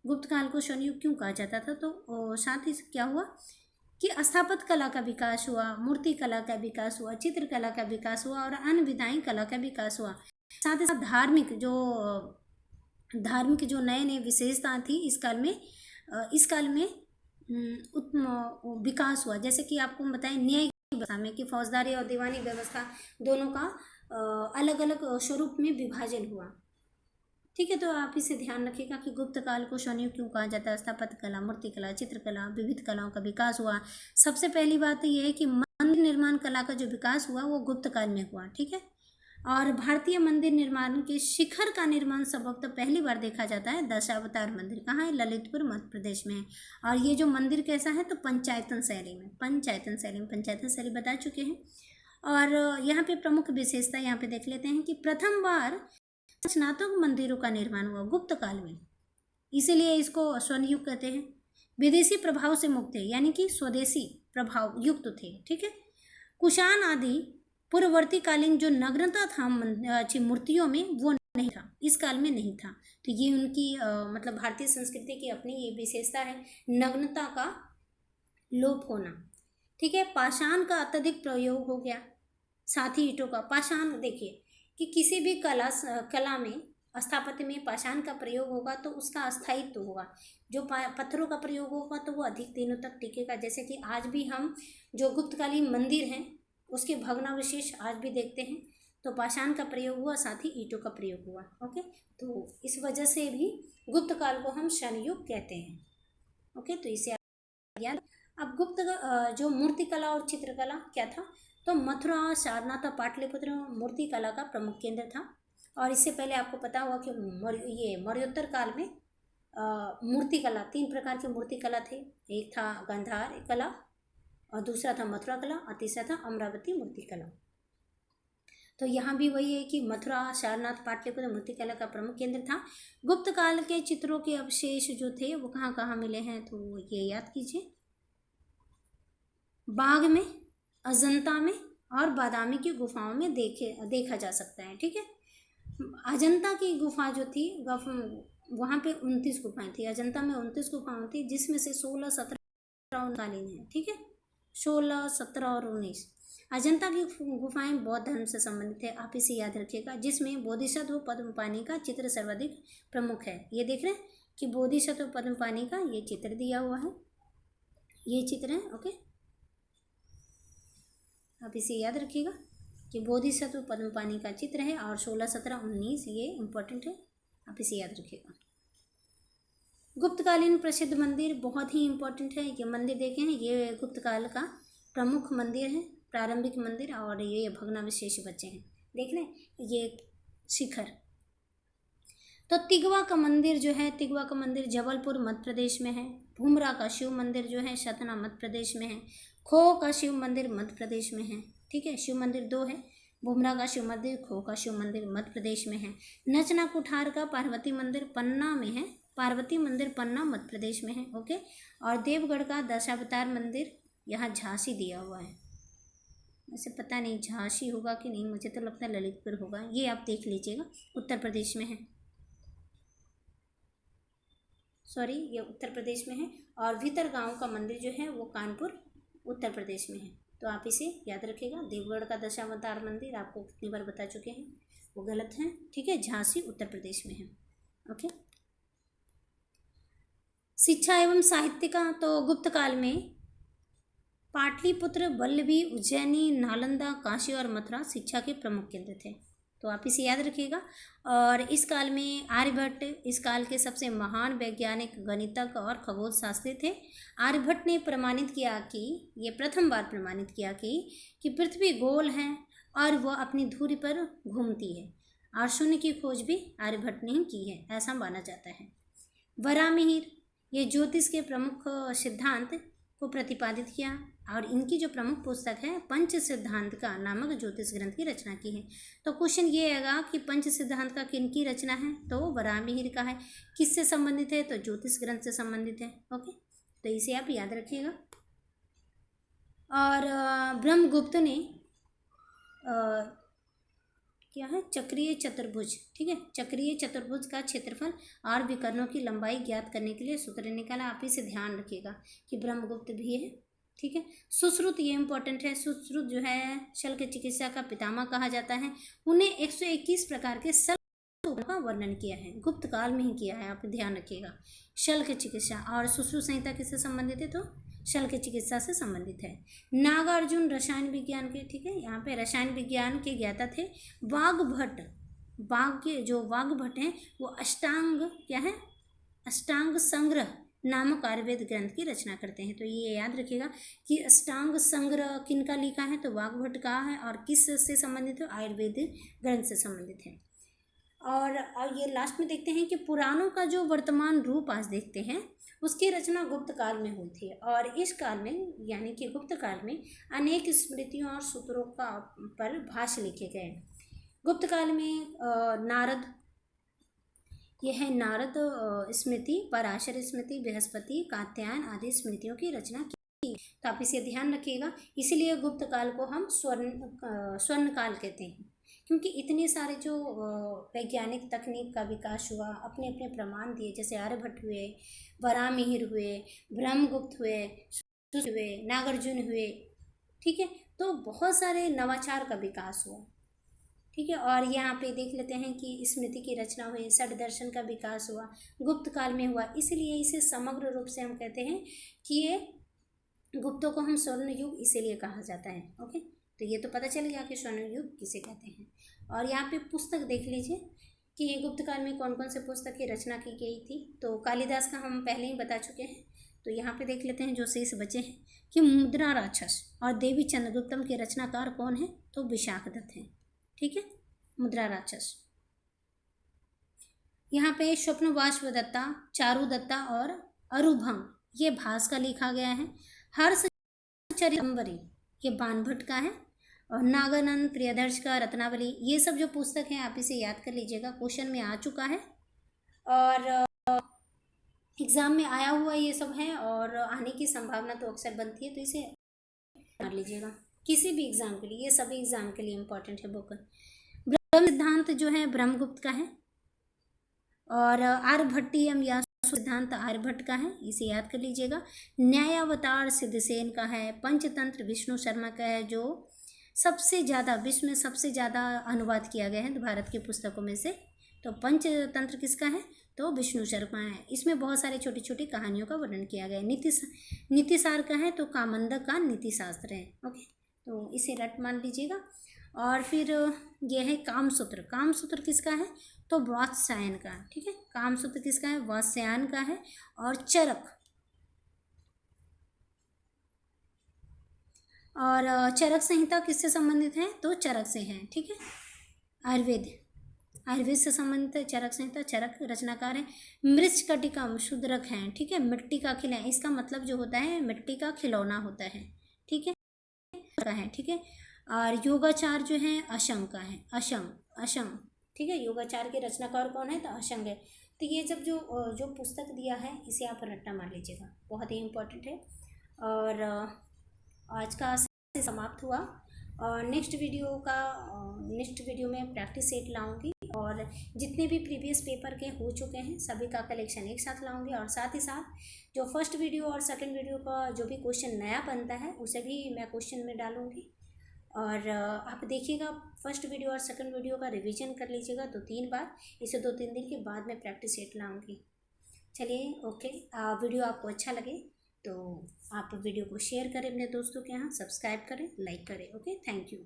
गुप्त काल को स्वर्ण युग क्यों कहा जाता था। तो साथ ही क्या हुआ कि स्थापत्य कला का विकास हुआ, मूर्ति कला का विकास हुआ, चित्रकला का विकास हुआ और अन्य विधायी कला का विकास हुआ। साथ ही साथ धार्मिक जो नए नए विशेषता थी इस काल में विकास हुआ। जैसे कि आपको बताएं न्यायिक व्यवस्था में कि फौजदारी और दीवानी व्यवस्था दोनों का अलग अलग स्वरूप में विभाजन हुआ। ठीक है, तो आप इसे ध्यान रखिएगा कि गुप्त काल को स्वर्ण युग क्यों कहा जाता है। स्थापत्य कला, मूर्ति कला, चित्रकला, विविध कलाओं का विकास हुआ। सबसे पहली बात यह है कि मंदिर निर्माण कला का जो विकास हुआ वो गुप्त काल में हुआ। ठीक है, और भारतीय मंदिर निर्माण के शिखर का निर्माण संभवतः पहली बार देखा जाता है दशावतार मंदिर। कहाँ है? ललितपुर मध्य प्रदेश में है। और ये जो मंदिर कैसा है? तो पंचायतन शैली बता चुके हैं। और यहाँ पे प्रमुख विशेषता यहाँ पे देख लेते हैं कि प्रथम बार रचनात्मक मंदिरों का निर्माण हुआ गुप्त काल में, इसीलिए इसको स्वर्ण युग कहते हैं। विदेशी प्रभाव से मुक्त है, यानी कि स्वदेशी प्रभाव युक्त थे। ठीक है, कुषाण आदि पूर्ववर्ती कालीन जो नग्नता था मूर्तियों में, वो नहीं था, इस काल में नहीं था। तो ये उनकी मतलब भारतीय संस्कृति की अपनी ये विशेषता है, नग्नता का लोप होना। ठीक है, पाषाण का अत्यधिक प्रयोग हो गया, साथ ही ईंटों का। पाषाण देखिए कि किसी भी कला में, स्थापत्य में पाषाण का प्रयोग होगा तो उसका अस्थायित्व होगा। जो पत्थरों का प्रयोग होगा तो वो अधिक दिनों तक टिकेगा। जैसे कि आज भी हम जो गुप्तकालीन मंदिर हैं उसके भग्नावशेष आज भी देखते हैं, तो पाषाण का प्रयोग हुआ, साथ ही ईंटों का प्रयोग हुआ। ओके, तो इस वजह से भी गुप्त काल को हम स्वर्ण युग कहते हैं। ओके, तो इसे याद। अब गुप्त जो मूर्ति कला और चित्रकला क्या था, तो मथुरा, सारनाथ और पाटलिपुत्र मूर्ति कला का प्रमुख केंद्र था। और इससे पहले आपको पता होगा कि ये मौर्योत्तर काल में मूर्ति कला, 3 प्रकार की मूर्ति कला थे। एक था गांधार कला, और दूसरा था मथुरा कला, और तीसरा था अमरावती मूर्ति कला। तो यहाँ भी वही है कि मथुरा, सारनाथ, पाटलिपुत्र मूर्ति कला का प्रमुख केंद्र था। गुप्त काल के चित्रों के अवशेष जो थे वो कहाँ कहाँ मिले हैं, तो ये याद कीजिए। बाग में, अजंता में और बादामी की गुफाओं में देखा जा सकता है। ठीक है, अजंता की गुफा जो थी वहाँ पे 29 गुफाएं थी। अजंता में 29 गुफाएं थी, जिसमें से 16, 17 कालीन है। ठीक है, 16, 17 और 19 अजंता की गुफाएं बौद्ध धर्म से संबंधित है, आप इसे याद रखिएगा। जिसमें बोधिसत्व पद्मपाणि का चित्र सर्वाधिक प्रमुख है। ये देख रहे हैं कि बोधिसत्व पद्मपाणि का ये चित्र दिया हुआ है, ये चित्र है। ओके, आप इसे याद रखिएगा कि बोधिसत्व पद्मपाणि का चित्र है, और 16, 17, 19 ये इंपॉर्टेंट है, आप इसे याद रखिएगा। गुप्तकालीन प्रसिद्ध मंदिर बहुत ही इंपॉर्टेंट है। ये मंदिर देखें, ये गुप्त काल का प्रमुख मंदिर है, प्रारंभिक मंदिर, और ये भग्नावशेष बचे हैं। देख लें, ये शिखर। तो तिगवा का मंदिर जो है, तिगवा का मंदिर जबलपुर मध्य प्रदेश में है। भूमरा का शिव मंदिर जो है सतना मध्य प्रदेश में है। खो का शिव मंदिर मध्य प्रदेश में है। ठीक है, शिव मंदिर 2 है, भूमरा का शिव मंदिर, खो का शिव मंदिर मध्य प्रदेश में है। नचना कुठार का पार्वती मंदिर पन्ना में है, पार्वती मंदिर पन्ना मध्य प्रदेश में है। ओके, और देवगढ़ का दशावतार मंदिर यहाँ झांसी दिया हुआ है। वैसे पता नहीं झांसी होगा कि नहीं, मुझे तो लगता है ललितपुर होगा, ये आप देख लीजिएगा, उत्तर प्रदेश में है। सॉरी, ये उत्तर प्रदेश में है। और भीतरगांव का मंदिर जो है वो कानपुर उत्तर प्रदेश में है। तो आप इसे याद रखिएगा। देवगढ़ का दशावतार मंदिर आपको कितनी बार बता चुके हैं, वो गलत है। ठीक है, झांसी उत्तर प्रदेश में है। ओके, शिक्षा एवं साहित्य का, तो गुप्त काल में पाटलिपुत्र, वल्लभी, उज्जैनी, नालंदा, काशी और मथुरा शिक्षा के प्रमुख केंद्र थे। तो आप इसे याद रखिएगा। और इस काल में आर्यभट्ट इस काल के सबसे महान वैज्ञानिक, गणितज्ञ और खगोल शास्त्री थे। आर्यभट्ट ने प्रमाणित किया कि, ये प्रथम बार प्रमाणित किया कि पृथ्वी गोल है और वह अपनी धुरी पर घूमती है, और शून्य की खोज भी आर्यभट्ट ने ही की है, ऐसा माना जाता है। वराहमिहिर, ये ज्योतिष के प्रमुख सिद्धांत को प्रतिपादित किया, और इनकी जो प्रमुख पुस्तक है पंच सिद्धांत का नामक ज्योतिष ग्रंथ की रचना की है। तो क्वेश्चन ये आएगा कि पंच सिद्धांत का किन की रचना है, तो वराहमिहिर का है। किससे संबंधित है, तो ज्योतिष ग्रंथ से संबंधित है। ओके, तो इसे आप याद रखिएगा। और ब्रह्मगुप्त ने क्या है, चक्रीय चतुर्भुज, ठीक है, चक्रीय चतुर्भुज का क्षेत्रफल और विकर्णों की लंबाई ज्ञात करने के लिए सूत्र निकाला। आप इसे ध्यान रखिएगा कि ब्रह्मगुप्त भी है, ठीक है। सुश्रुत, ये इंपॉर्टेंट है। सुश्रुत जो है शल्य चिकित्सा का पितामह कहा जाता है। उन्हें 121 प्रकार के शल्य का वर्णन किया है, गुप्त काल में ही किया है, आप ध्यान रखिएगा। शल्य चिकित्सा और सुश्रुत संहिता किससे संबंधित है, तो शल्य चिकित्सा से संबंधित है। नागार्जुन रसायन विज्ञान के, ठीक है, यहाँ पे रसायन विज्ञान के ज्ञाता थे। वाग्भट, वाघ के जो वाग्भट हैं वो अष्टांग क्या है, अष्टांग संग्रह नामक आयुर्वेद ग्रंथ की रचना करते हैं। तो ये याद रखिएगा कि अष्टांग संग्रह किनका लिखा है, तो वाग्भट का है, और किस से संबंधित है, आयुर्वेद ग्रंथ से संबंधित है। और ये लास्ट में देखते हैं कि पुराणों का जो वर्तमान रूप आज देखते हैं उसकी रचना गुप्त काल में हुई थी, और इस काल में यानी कि गुप्त काल में अनेक स्मृतियों और सूत्रों का पर भाष्य लिखे गए। गुप्त काल में नारद, यह है नारद स्मृति, पराशर स्मृति, बृहस्पति, कात्यायन आदि स्मृतियों की रचना की। तो आप इसे ध्यान रखिएगा। इसीलिए गुप्त काल को हम स्वर्ण काल कहते हैं, क्योंकि इतने सारे जो वैज्ञानिक तकनीक का विकास हुआ, अपने अपने प्रमाण दिए, जैसे आर्यभट्ट हुए, वराहमिहिर हुए, ब्रह्मगुप्त हुए, नागार्जुन हुए, ठीक है। तो बहुत सारे नवाचार का विकास हुआ, ठीक है। और यहाँ पे देख लेते हैं कि स्मृति की रचना हुई, षड दर्शन का विकास हुआ, गुप्त काल में हुआ। इसलिए इसे समग्र रूप से हम कहते हैं कि ये गुप्तों को हम स्वर्ण युग इसीलिए कहा जाता है। ओके, तो ये तो पता चल गया कि स्वर्ण युग किसे कहते हैं। और यहाँ पे पुस्तक देख लीजिए कि ये गुप्त काल में कौन कौन से पुस्तक की रचना की गई थी। तो कालिदास का हम पहले ही बता चुके हैं। तो यहाँ पे देख लेते हैं जो शेष बचे हैं कि मुद्रा राक्षस और देवी चंद्रगुप्तम के रचनाकार कौन है, तो विशाखदत्त हैं, ठीक है, मुद्रा राक्षस। यहाँ पे स्वप्नवासवदत्ता, चारुदत्ता और अरुभंग, ये भास का लिखा गया है। हर्षचरितंबरी, ये बाणभट्ट का है। और नागानंद, प्रियदर्श का रत्नावली, ये सब जो पुस्तक हैं आप इसे याद कर लीजिएगा, क्वेश्चन में आ चुका है और एग्ज़ाम में आया हुआ ये सब है, और आने की संभावना तो अक्सर बनती है, तो इसे मार लीजिएगा किसी भी एग्ज़ाम के लिए। ये सभी एग्ज़ाम के लिए इम्पोर्टेंट है बुक। ब्रह्म सिद्धांत जो है ब्रह्मगुप्त का है, और आर्यभट्टियम या सिद्धांत आर्यभट्ट का है, इसे याद कर लीजिएगा। न्यायावतार सिद्धसेन का है। पंचतंत्र विष्णु शर्मा का है, जो सबसे ज़्यादा विश्व में सबसे ज़्यादा अनुवाद किया गया है भारत की पुस्तकों में से। तो पंचतंत्र किसका है, तो विष्णु शर्मा है। इसमें बहुत सारे छोटी छोटी कहानियों का वर्णन किया गया है। नीतिसार का है, तो कामंदक का नीति शास्त्र है। ओके, तो इसे रट मान लीजिएगा। और फिर यह है कामसूत्र। कामसूत्र किसका है, तो वात्स्यायन का, ठीक है। कामसूत्र किसका है, वात्स्यायन का है। और चरक, और चरक संहिता किससे संबंधित है, तो चरक से है, ठीक है। आयुर्वेद से संबंधित है चरक संहिता। चरक रचनाकार है। मृच्छकटिकम शूद्रक हैं, ठीक है, मिट्टी का खिलौना, इसका मतलब जो होता है मिट्टी का खिलौना होता है, ठीक है, ठीक है। और योगाचार जो है अशंग का है, अशंग, ठीक है। योगाचार के रचनाकार कौन है, तो अशंग है। तो ये जब जो पुस्तक दिया है इसे आप रट्टा मार लीजिएगा, बहुत ही इम्पोर्टेंट है। और आज का समाप्त हुआ, और नेक्स्ट वीडियो में प्रैक्टिस सेट लाऊंगी, और जितने भी प्रीवियस पेपर के हो चुके हैं सभी का कलेक्शन एक साथ लाऊंगी, और साथ ही साथ जो फर्स्ट वीडियो और सेकंड वीडियो का जो भी क्वेश्चन नया बनता है उसे भी मैं क्वेश्चन में डालूंगी। और आप देखिएगा, फर्स्ट वीडियो और सेकंड वीडियो का रिवीजन कर लीजिएगा 2-3 बार। इसे 2-3 दिन के बाद में प्रैक्टिस सेट लाऊंगी। चलिए, ओके। वीडियो आपको अच्छा लगे तो आप वीडियो को शेयर करें अपने दोस्तों के यहाँ, सब्सक्राइब करें, लाइक करें। Okay, thank you.